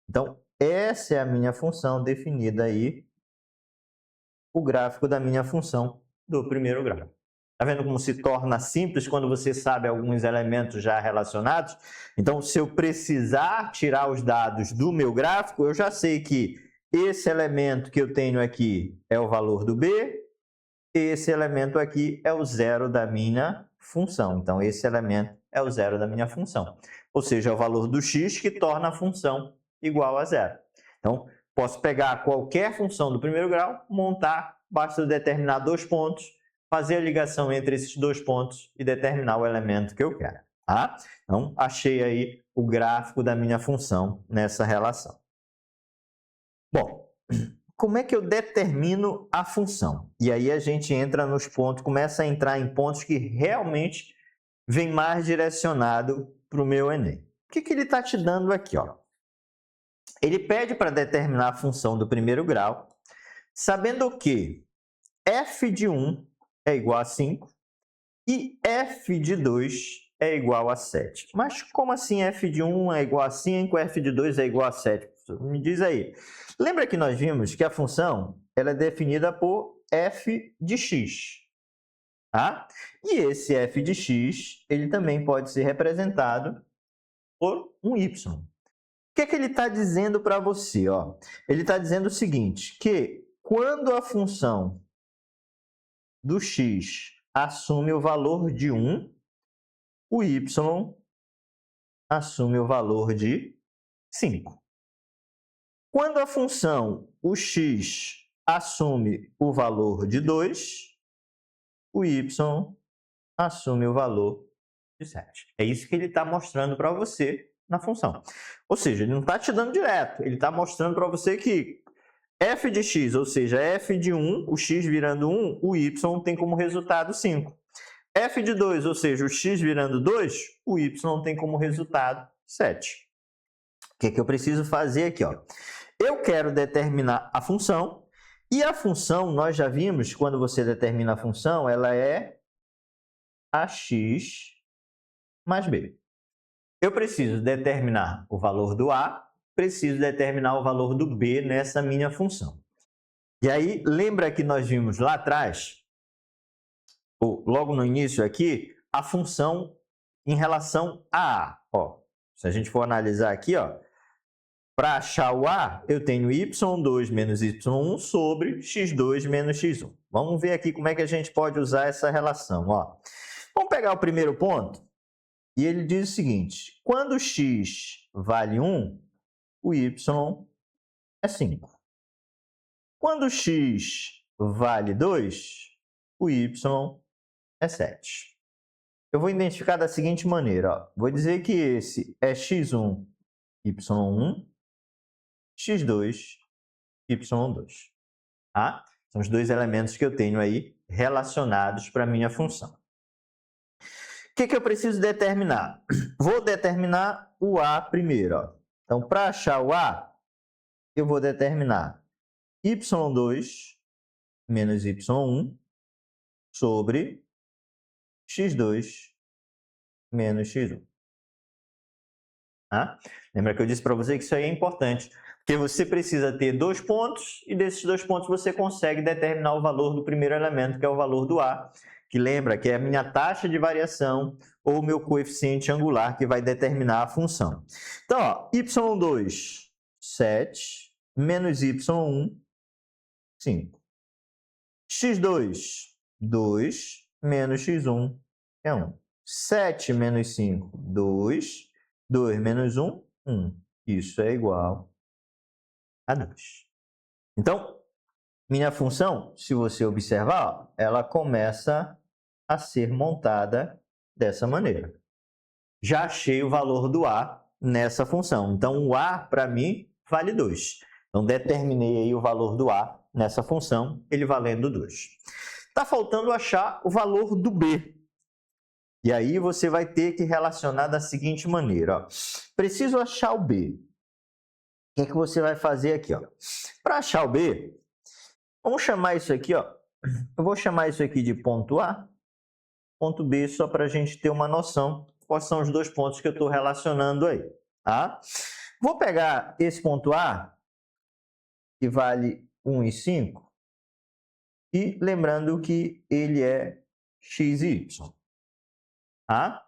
Então, essa é a minha função definida aí, o gráfico da minha função do primeiro grau. Está vendo como se torna simples quando você sabe alguns elementos já relacionados? Então, se eu precisar tirar os dados do meu gráfico, eu já sei que esse elemento que eu tenho aqui é o valor do b, esse elemento aqui é o zero da minha função. Então, esse elemento é o zero da minha função. Ou seja, é o valor do x que torna a função igual a zero. Então, posso pegar qualquer função do primeiro grau, montar, basta eu determinar 2 pontos, fazer a ligação entre esses 2 pontos e determinar o elemento que eu quero. Tá? Então, achei aí o gráfico da minha função nessa relação. Bom, como é que eu determino a função? E aí a gente entra nos pontos, começa a entrar em pontos que realmente vem mais direcionado para o meu Enem. O que ele está te dando aqui? Ó? Ele pede para determinar a função do primeiro grau, sabendo que f de 1 é igual a 5 e f de 2 é igual a 7. Mas como assim f de 1 é igual a 5 e f de 2 é igual a 7? Me diz aí. Lembra que nós vimos que a função ela é definida por f de x. Tá? E esse f de x ele também pode ser representado por um y. O que ele está dizendo para você? Ó? Ele está dizendo o seguinte, que quando a função do x assume o valor de 1, o y assume o valor de 5. Quando a função, o x, assume o valor de 2, o y assume o valor de 7. É isso que ele está mostrando para você na função. Ou seja, ele não está te dando direto, ele está mostrando para você que f de x, ou seja, f de 1, o x virando 1, o y tem como resultado 5. f de 2, ou seja, o x virando 2, o y tem como resultado 7. O que eu preciso fazer aqui? Ó? Eu quero determinar a função, e a função, nós já vimos, quando você determina a função, ela é ax mais b. Eu preciso determinar o valor do a, preciso determinar o valor do b nessa minha função. E aí, lembra que nós vimos lá atrás, ou logo no início aqui, a função em relação a a. Ó, se a gente for analisar aqui, para achar o a, eu tenho y2 menos y1 sobre x2 menos x1. Vamos ver aqui como é que a gente pode usar essa relação. Ó. Vamos pegar o primeiro ponto, e ele diz o seguinte, quando x vale 1, o y é 5. Quando x vale 2, o y é 7. Eu vou identificar da seguinte maneira. Ó. Vou dizer que esse é x1, y1, x2, y2. Tá? São os 2 elementos que eu tenho aí relacionados para a minha função. O que eu preciso determinar? Vou determinar o a primeiro. Ó. Então, para achar o a, eu vou determinar y2 menos y1 sobre x2 menos x1. Tá? Lembra que eu disse para você que isso aí é importante, porque você precisa ter 2 pontos e desses 2 pontos você consegue determinar o valor do primeiro elemento, que é o valor do a, que lembra que é a minha taxa de variação ou o meu coeficiente angular que vai determinar a função. Então, ó, y2, 7, menos y1, 5. x2, 2, menos x1 é 1. 7 menos 5, 2. 2 menos 1, 1. Isso é igual a 2. Então, minha função, se você observar, ela começa a ser montada dessa maneira. Já achei o valor do A nessa função. Então, o A, para mim, vale 2. Então, determinei aí o valor do A nessa função, ele valendo 2. Está faltando achar o valor do B. E aí você vai ter que relacionar da seguinte maneira. Ó. Preciso achar o B. O que você vai fazer aqui? Para achar o B, vamos chamar isso aqui, ó. Eu vou chamar isso aqui de ponto A, ponto B, só para a gente ter uma noção quais são os dois pontos que eu estou relacionando aí. Tá? Vou pegar esse ponto A, que vale 1,5, e lembrando que ele é x e y. Tá?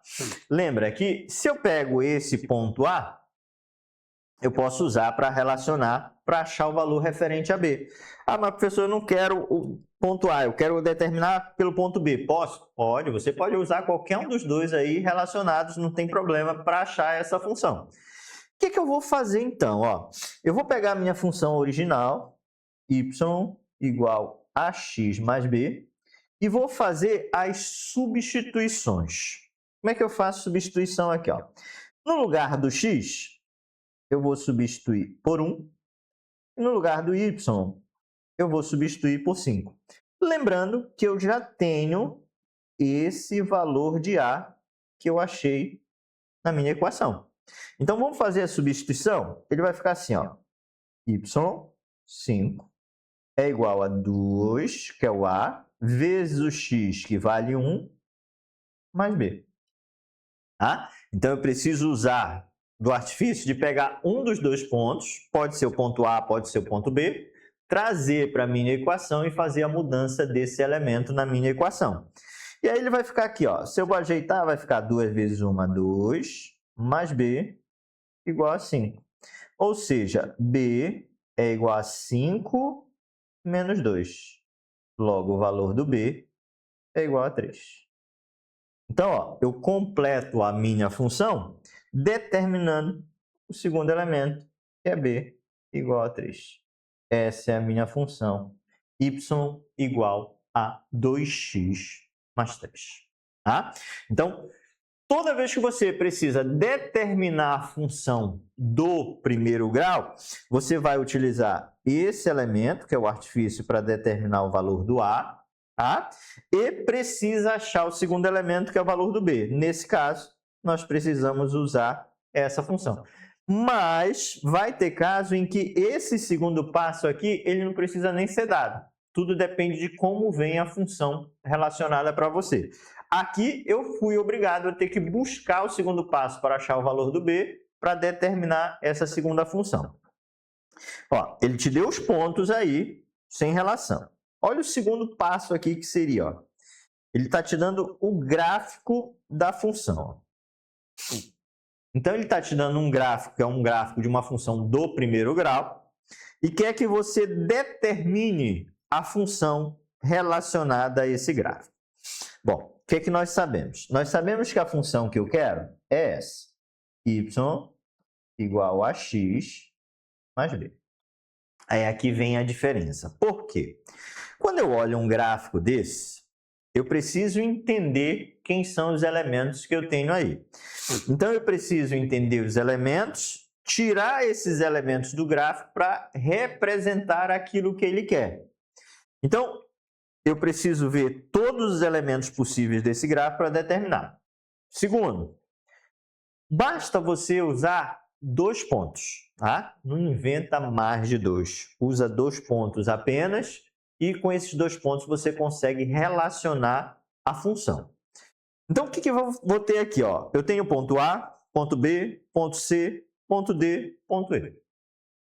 Lembra que se eu pego esse ponto A, eu posso usar para relacionar, para achar o valor referente a B. Ah, mas professor, eu não quero o ponto A, eu quero determinar pelo ponto B. Posso? Pode, você pode usar qualquer um dos dois aí relacionados, não tem problema para achar essa função. O que eu vou fazer então? Ó, eu vou pegar a minha função original, y igual a x mais b, e vou fazer as substituições. Como é que eu faço substituição aqui? Ó? No lugar do x, eu vou substituir por 1. E no lugar do y, eu vou substituir por 5. Lembrando que eu já tenho esse valor de A que eu achei na minha equação. Então, vamos fazer a substituição? Ele vai ficar assim, ó. y5 é igual a 2, que é o A, vezes o x, que vale 1, mais B. Tá? Então, eu preciso usar do artifício de pegar um dos dois pontos, pode ser o ponto A, pode ser o ponto B, trazer para a minha equação e fazer a mudança desse elemento na minha equação. E aí ele vai ficar aqui, ó. Se eu vou ajeitar, vai ficar 2 vezes 1, 2, mais B igual a 5. Ou seja, B é igual a 5 menos 2. Logo, o valor do B é igual a 3. Então, ó, eu completo a minha função determinando o segundo elemento, que é B igual a 3. Essa é a minha função, y igual a 2x mais 3. Tá? Então, toda vez que você precisa determinar a função do primeiro grau, você vai utilizar esse elemento, que é o artifício, para determinar o valor do A, tá? E precisa achar o segundo elemento, que é o valor do B. Nesse caso, nós precisamos usar essa função. Mas vai ter caso em que esse segundo passo aqui, ele não precisa nem ser dado. Tudo depende de como vem a função relacionada para você. Aqui eu fui obrigado a ter que buscar o segundo passo para achar o valor do B para determinar essa segunda função. Ó, ele te deu os pontos aí sem relação. Olha o segundo passo aqui que seria, ó. Ele está te dando o gráfico da função. Então, ele está te dando um gráfico, que é um gráfico de uma função do primeiro grau, e quer que você determine a função relacionada a esse gráfico. Bom, o que é que nós sabemos? Nós sabemos que a função que eu quero é essa. Y igual a x mais b. Aí aqui vem a diferença. Por quê? Quando eu olho um gráfico desse, eu preciso entender quem são os elementos que eu tenho aí. Então, eu preciso entender os elementos, tirar esses elementos do gráfico para representar aquilo que ele quer. Então, eu preciso ver todos os elementos possíveis desse gráfico para determinar. Segundo, basta você usar 2 pontos, tá? Não inventa mais de 2. Usa 2 pontos apenas e com esses 2 pontos você consegue relacionar a função. Então, o que eu vou ter aqui? Ó? Eu tenho ponto A, ponto B, ponto C, ponto D, ponto E.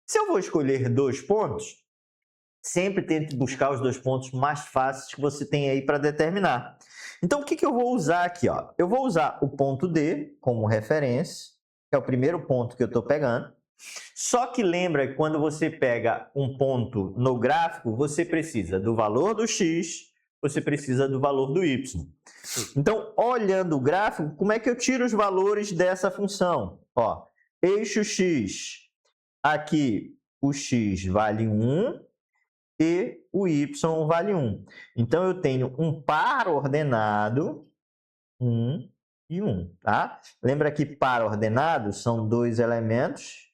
Se eu vou escolher 2 pontos, Sempre tente buscar os dois pontos mais fáceis que você tem aí para determinar. Então, o que eu vou usar aqui? Ó? Eu vou usar o ponto D como referência, que é o primeiro ponto que eu estou pegando. Só que lembra que quando você pega um ponto no gráfico, você precisa do valor do x, você precisa do valor do y. Então, olhando o gráfico, como é que eu tiro os valores dessa função? Ó, eixo x, aqui o x vale 1 e o y vale 1. Então, eu tenho um par ordenado, 1 e 1. Tá? Lembra que par ordenado são dois elementos.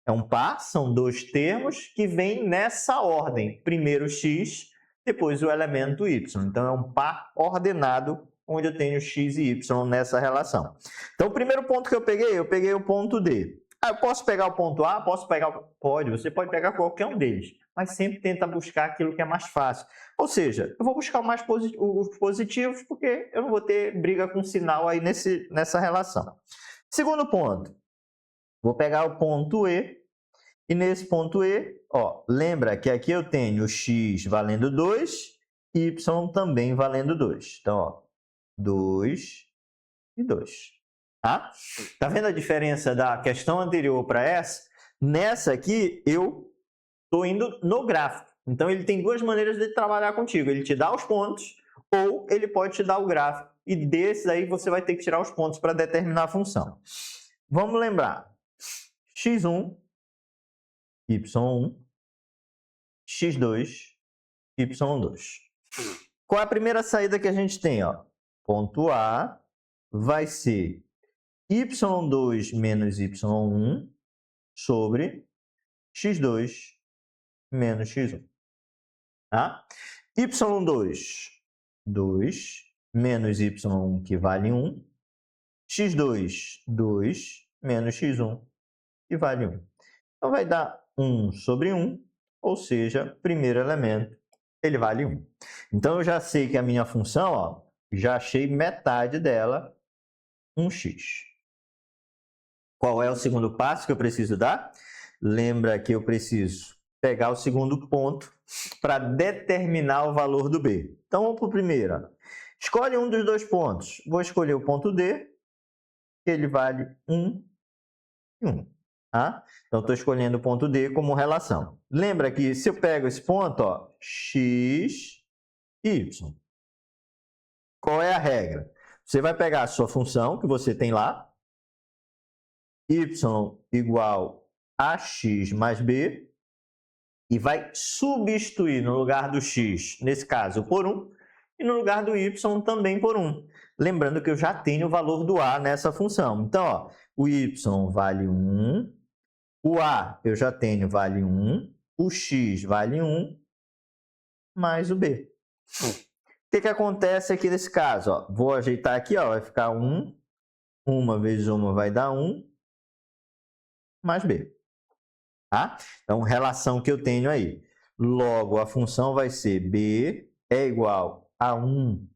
É um par, são dois termos que vêm nessa ordem. Primeiro x, depois o elemento y. Então, é um par ordenado, onde eu tenho x e y nessa relação. Então, o primeiro ponto que eu peguei o ponto D. Ah, eu posso pegar o ponto A? Posso pegar? Pode, você pode pegar qualquer um deles. Mas sempre tenta buscar aquilo que é mais fácil. Ou seja, eu vou buscar os positivos, porque eu não vou ter briga com sinal aí nessa relação. Segundo ponto. Vou pegar o ponto E, e nesse ponto E, ó, lembra que aqui eu tenho x valendo 2, e y também valendo 2. Então, ó, 2 e 2. Tá? Tá vendo a diferença da questão anterior para essa? Nessa aqui, eu estou indo no gráfico. Então, ele tem duas maneiras de trabalhar contigo. Ele te dá os pontos, ou ele pode te dar o gráfico. E desses aí, você vai ter que tirar os pontos para determinar a função. Vamos lembrar. x1, y1, x2, y2. Qual é a primeira saída que a gente tem? Ó? Ponto A vai ser y2 menos y1 sobre x2 menos x1. Tá? y2, 2, menos y1 que vale 1. x2, 2, menos x1 que vale 1. Então, vai dar 1 sobre 1, ou seja, primeiro elemento, ele vale 1. Então, eu já sei que a minha função, ó, já achei metade dela, 1x. Qual é o segundo passo que eu preciso dar? Lembra que eu preciso pegar o segundo ponto para determinar o valor do B. Então, vamos para o primeiro. Ó. Escolhe um dos dois pontos. Vou escolher o ponto D, que ele vale 1 e 1. Tá? Então, estou escolhendo o ponto D como relação. Lembra que se eu pego esse ponto, ó, x e y. Qual é a regra? Você vai pegar a sua função que você tem lá, y igual a x mais b, e vai substituir no lugar do x, nesse caso, por 1, e no lugar do y também por 1. Lembrando que eu já tenho o valor do a nessa função. Então, ó, o y vale 1, o a eu já tenho vale 1, o x vale 1, mais o b. O que acontece aqui nesse caso? Ó, vou ajeitar aqui, ó, vai ficar 1, 1 vezes 1 vai dar 1, mais b. Tá? Então, relação que eu tenho aí. Logo, a função vai ser b é igual a 1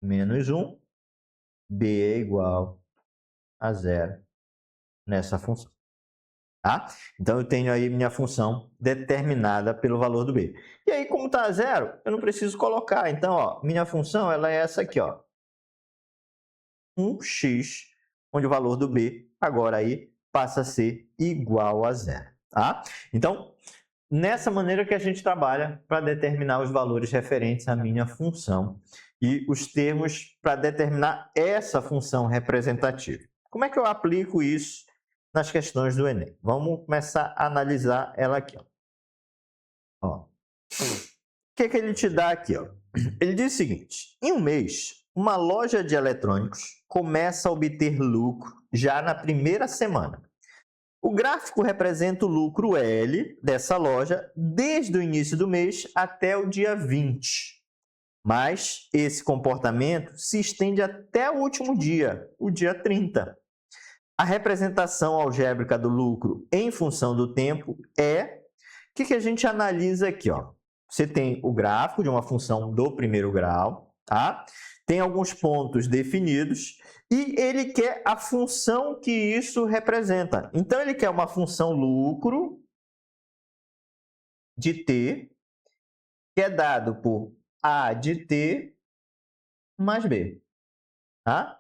menos 1, b é igual a 0 nessa função. Tá? Então, eu tenho aí minha função determinada pelo valor do b. E aí, como está a 0, eu não preciso colocar. Então, ó, minha função ela é essa aqui, ó, 1x, onde o valor do b agora aí passa a ser igual a 0. Tá? Então, nessa maneira que a gente trabalha para determinar os valores referentes à minha função e os termos para determinar essa função representativa. Como é que eu aplico isso nas questões do Enem? Vamos começar a analisar ela aqui. Ó. O que ele te dá aqui? Ó? Ele diz o seguinte: em um mês, uma loja de eletrônicos começa a obter lucro já na primeira semana. O gráfico representa o lucro L dessa loja desde o início do mês até o dia 20. Mas esse comportamento se estende até o último dia, o dia 30. A representação algébrica do lucro em função do tempo é... O que a gente analisa aqui? Ó? Você tem o gráfico de uma função do primeiro grau, tá? Tem alguns pontos definidos e ele quer a função que isso representa. Então, ele quer uma função lucro de t que é dado por A de t mais b. Tá?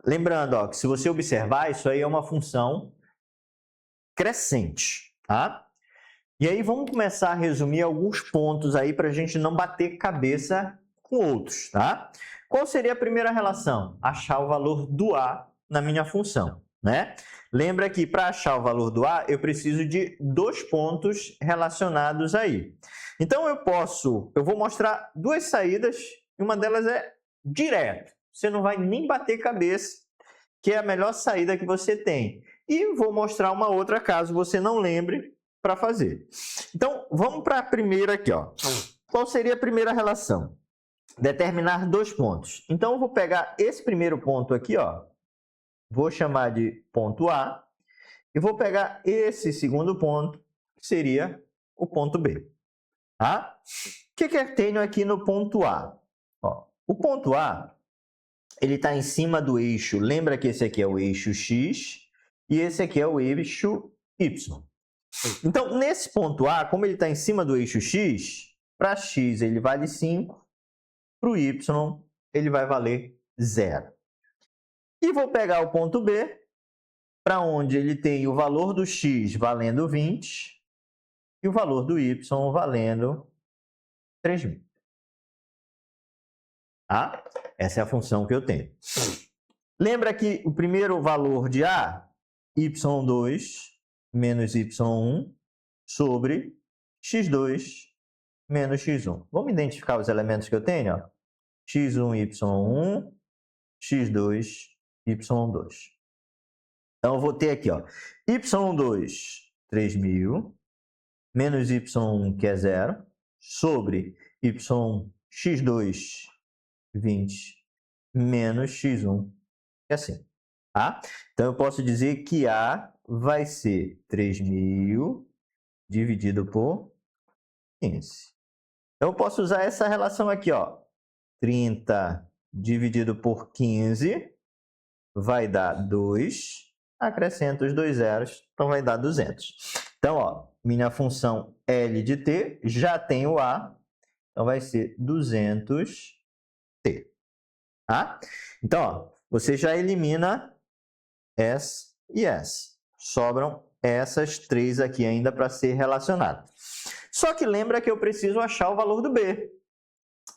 Lembrando, ó, que se você observar, isso aí é uma função crescente. Tá? E aí vamos começar a resumir alguns pontos aí para a gente não bater cabeça com outros. Tá? Qual seria a primeira relação? Achar o valor do A na minha função. Né? Lembra que para achar o valor do A, eu preciso de 2 pontos relacionados aí. Então, eu vou mostrar 2 saídas, e uma delas é direto. Você não vai nem bater cabeça, que é a melhor saída que você tem. E vou mostrar uma outra, caso você não lembre, para fazer. Então, vamos para a primeira aqui. Ó. Qual seria a primeira relação? Determinar 2 pontos. Então, eu vou pegar esse primeiro ponto aqui, ó, vou chamar de ponto A, e vou pegar esse segundo ponto, que seria o ponto B. Tá? O que eu tenho aqui no ponto A? Ó, o ponto A, ele está em cima do eixo, lembra que esse aqui é o eixo X, e esse aqui é o eixo Y. Então, nesse ponto A, como ele está em cima do eixo X, para X ele vale 5, para o Y ele vai valer 0. E vou pegar o ponto B, para onde ele tem o valor do x valendo 20 e o valor do y valendo 3.000. Tá? Essa é a função que eu tenho. Lembra que o primeiro valor de A, y2 menos y1 sobre x2 menos x1. Vamos identificar os elementos que eu tenho? Ó. x1, y1, x2, y2. Então, eu vou ter aqui, ó, y2, 3.000, menos y1, que é 0, sobre y1, x2, 20, menos x1, que é 5. Tá? Então, eu posso dizer que A vai ser 3.000 dividido por 15. Então, eu posso usar essa relação aqui, ó, 30 dividido por 15 vai dar 2. Acrescento os 2 zeros, então vai dar 200. Então, ó, minha função L de t já tem o A, então vai ser 200t. Tá? Então, ó, você já elimina S e S. Sobram essas 3 aqui ainda para ser relacionadas. Só que lembra que eu preciso achar o valor do B.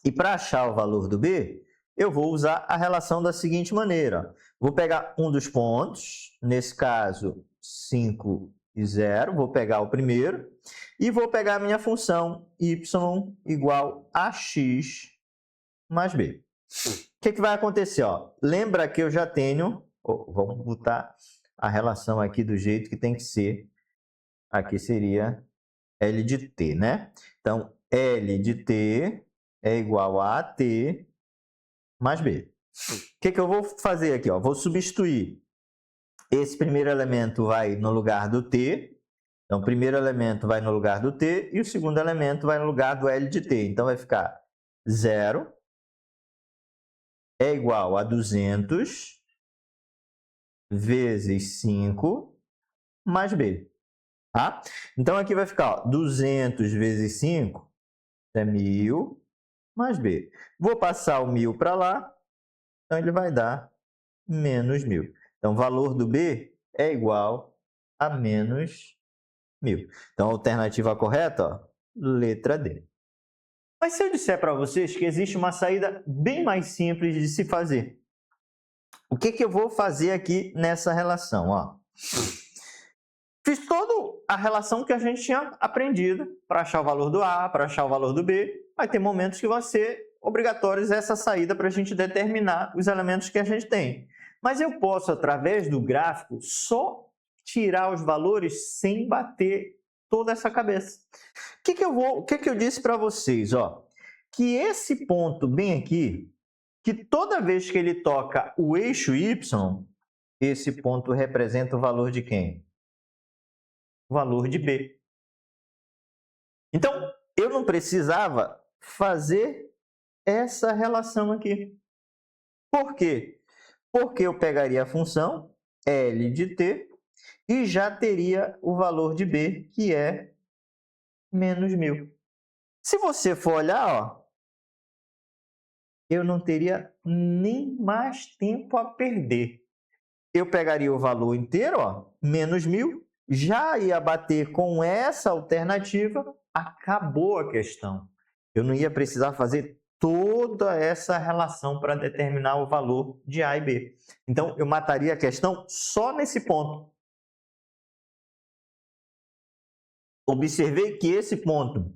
E para achar o valor do B, eu vou usar a relação da seguinte maneira. Vou pegar um dos pontos, nesse caso 5 e 0, vou pegar o primeiro, e vou pegar a minha função y igual a x mais b. O que vai acontecer? Ó? Lembra que eu já tenho, vamos botar a relação aqui do jeito que tem que ser, aqui seria L de t, né? Então, L de t é igual a t mais b. O que eu vou fazer aqui? Ó? Vou substituir. Esse primeiro elemento vai no lugar do t. Então, o primeiro elemento vai no lugar do t e o segundo elemento vai no lugar do L de t. Então, vai ficar 0 é igual a 200 vezes 5 mais b. Tá? Então, aqui vai ficar ó, 200 vezes 5 é 1.000 mais b. Vou passar o 1.000 para lá. Então, ele vai dar menos 1.000. Então, o valor do B é igual a menos 1.000. Então, a alternativa correta, ó, letra D. Mas se eu disser para vocês que existe uma saída bem mais simples de se fazer, o que eu vou fazer aqui nessa relação? Ó? Fiz toda a relação que a gente tinha aprendido para achar o valor do A, para achar o valor do B. Vai ter momentos que vão ser obrigatórios essa saída para a gente determinar os elementos que a gente tem. Mas eu posso, através do gráfico, só tirar os valores sem bater toda essa cabeça. O que eu disse para vocês? Ó, que esse ponto bem aqui, que toda vez que ele toca o eixo Y, esse ponto representa o valor de quem? O valor de B. Então, eu não precisava fazer essa relação aqui. Por quê? Porque eu pegaria a função L de t e já teria o valor de B, que é menos 1.000. Se você for olhar, ó, eu não teria nem mais tempo a perder. Eu pegaria o valor inteiro, ó, menos 1.000, já ia bater com essa alternativa, acabou a questão. Eu não ia precisar fazer toda essa relação para determinar o valor de A e B. Então, eu mataria a questão só nesse ponto. Observei que esse ponto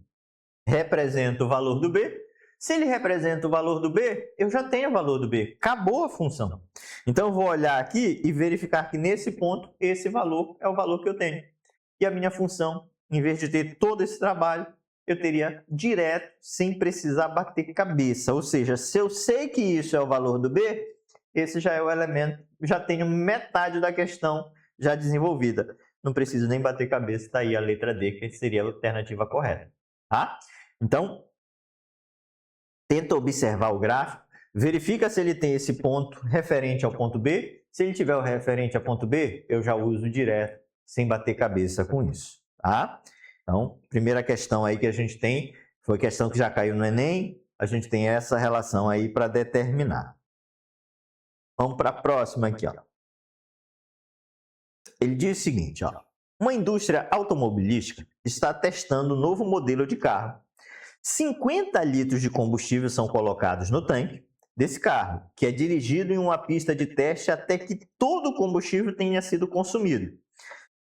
representa o valor do B. Se ele representa o valor do B, eu já tenho o valor do B. Acabou a função. Então, eu vou olhar aqui e verificar que nesse ponto, esse valor é o valor que eu tenho. E a minha função, em vez de ter todo esse trabalho, eu teria direto, sem precisar bater cabeça. Ou seja, se eu sei que isso é o valor do B, esse já é o elemento, já tenho metade da questão já desenvolvida. Não preciso nem bater cabeça, está aí a letra D, que seria a alternativa correta. Tá? Então, tenta observar o gráfico, verifica se ele tem esse ponto referente ao ponto B. Se ele tiver o referente ao ponto B, eu já uso direto, sem bater cabeça com isso. Tá? Então, primeira questão aí que a gente tem, foi questão que já caiu no Enem, a gente tem essa relação aí para determinar. Vamos para a próxima aqui, ó. Ele diz o seguinte, ó. Uma indústria automobilística está testando um novo modelo de carro. 50 litros de combustível são colocados no tanque desse carro, que é dirigido em uma pista de teste até que todo o combustível tenha sido consumido.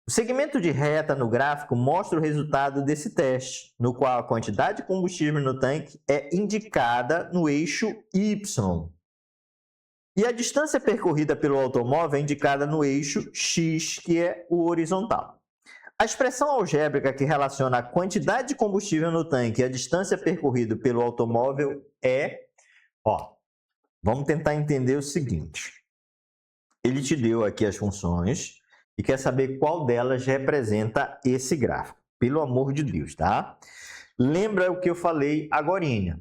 O segmento de reta no gráfico mostra o resultado desse teste, no qual a quantidade de combustível no tanque é indicada no eixo Y. E a distância percorrida pelo automóvel é indicada no eixo X, que é o horizontal. A expressão algébrica que relaciona a quantidade de combustível no tanque e a distância percorrida pelo automóvel é... Ó, vamos tentar entender o seguinte. Ele te deu aqui as funções e quer saber qual delas representa esse gráfico. Pelo amor de Deus, tá? Lembra o que eu falei agorinha.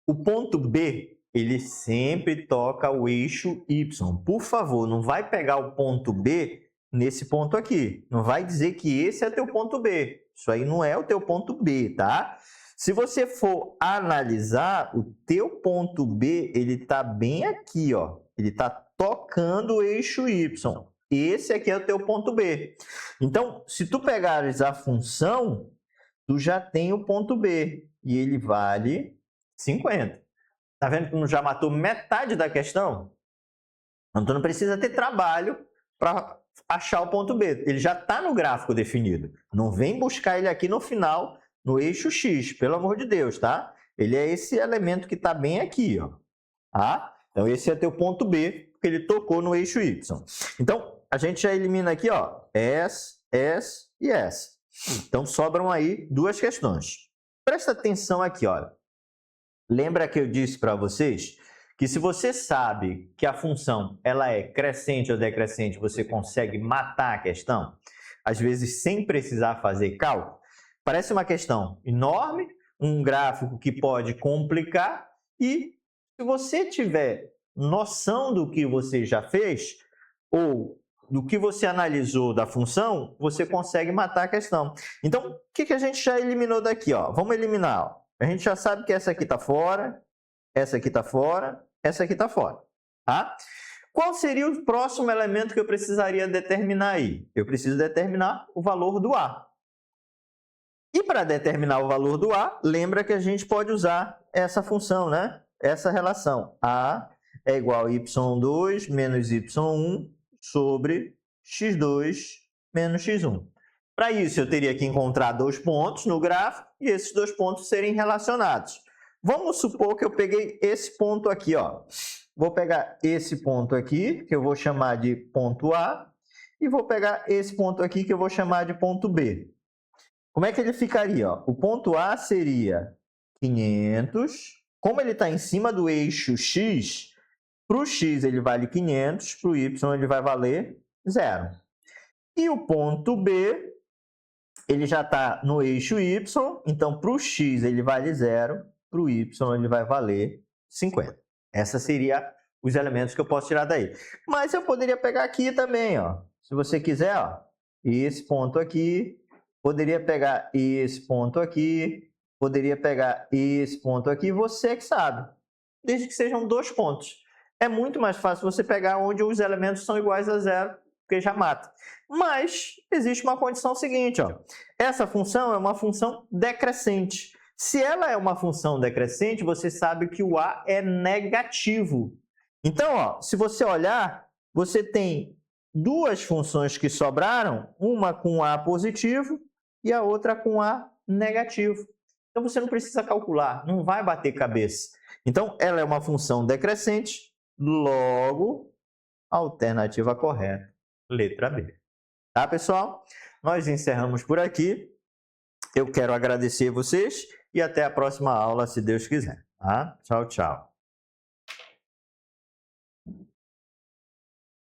O ponto B, ele sempre toca o eixo Y. Por favor, não vai pegar o ponto B nesse ponto aqui. Não vai dizer que esse é teu ponto B. Isso aí não é o teu ponto B, tá? Se você for analisar, o teu ponto B, ele está bem aqui, ó. Ele está tocando o eixo Y. Esse aqui é o teu ponto B. Então, se tu pegares a função, tu já tem o ponto B. E ele vale 50. Tá vendo como já matou metade da questão? Então, tu não precisa ter trabalho para achar o ponto B. Ele já está no gráfico definido. Não vem buscar ele aqui no final, no eixo X, pelo amor de Deus, tá? Ele é esse elemento que está bem aqui, ó. Tá? Então, esse é teu ponto B, porque ele tocou no eixo Y. Então, a gente já elimina aqui, ó, S, S e S. Então, sobram aí duas questões. Presta atenção aqui, olha. Lembra que eu disse para vocês que se você sabe que a função ela é crescente ou decrescente, você consegue matar a questão, às vezes sem precisar fazer cálculo. Parece uma questão enorme, um gráfico que pode complicar e se você tiver noção do que você já fez ou do que você analisou da função, você consegue matar a questão. Então, o que a gente já eliminou daqui? Ó? Vamos eliminar. Ó. A gente já sabe que essa aqui está fora, essa aqui está fora, essa aqui está fora. Tá? Qual seria o próximo elemento que eu precisaria determinar aí? Eu preciso determinar o valor do A. E para determinar o valor do A, lembra que a gente pode usar essa função, né? Essa relação. A é igual a y2 menos y1 sobre x2 menos x1. Para isso, eu teria que encontrar dois pontos no gráfico e esses dois pontos serem relacionados. Vamos supor que eu peguei esse ponto aqui, ó. Vou pegar esse ponto aqui, que eu vou chamar de ponto A, e vou pegar esse ponto aqui, que eu vou chamar de ponto B. Como é que ele ficaria? Ó? O ponto A seria 500. Como ele está em cima do eixo X, para o X ele vale 500, para o Y ele vai valer 0. E o ponto B, ele já está no eixo Y, então para o X ele vale 0, para o Y ele vai valer 50. Esses seriam os elementos que eu posso tirar daí. Mas eu poderia pegar aqui também, ó. Se você quiser, ó, esse ponto aqui, poderia pegar esse ponto aqui, poderia pegar esse ponto aqui, você que sabe, desde que sejam 2 pontos. É muito mais fácil você pegar onde os elementos são iguais a 0, porque já mata. Mas existe uma condição seguinte, ó. Essa função é uma função decrescente. Se ela é uma função decrescente, você sabe que o A é negativo. Então, ó, se você olhar, você tem 2 funções que sobraram, uma com A positivo e a outra com A negativo. Então, você não precisa calcular, não vai bater cabeça. Então, ela é uma função decrescente, logo, a alternativa correta, letra B. Tá, pessoal? Nós encerramos por aqui. Eu quero agradecer vocês e até a próxima aula, se Deus quiser. Tá? Tchau, tchau.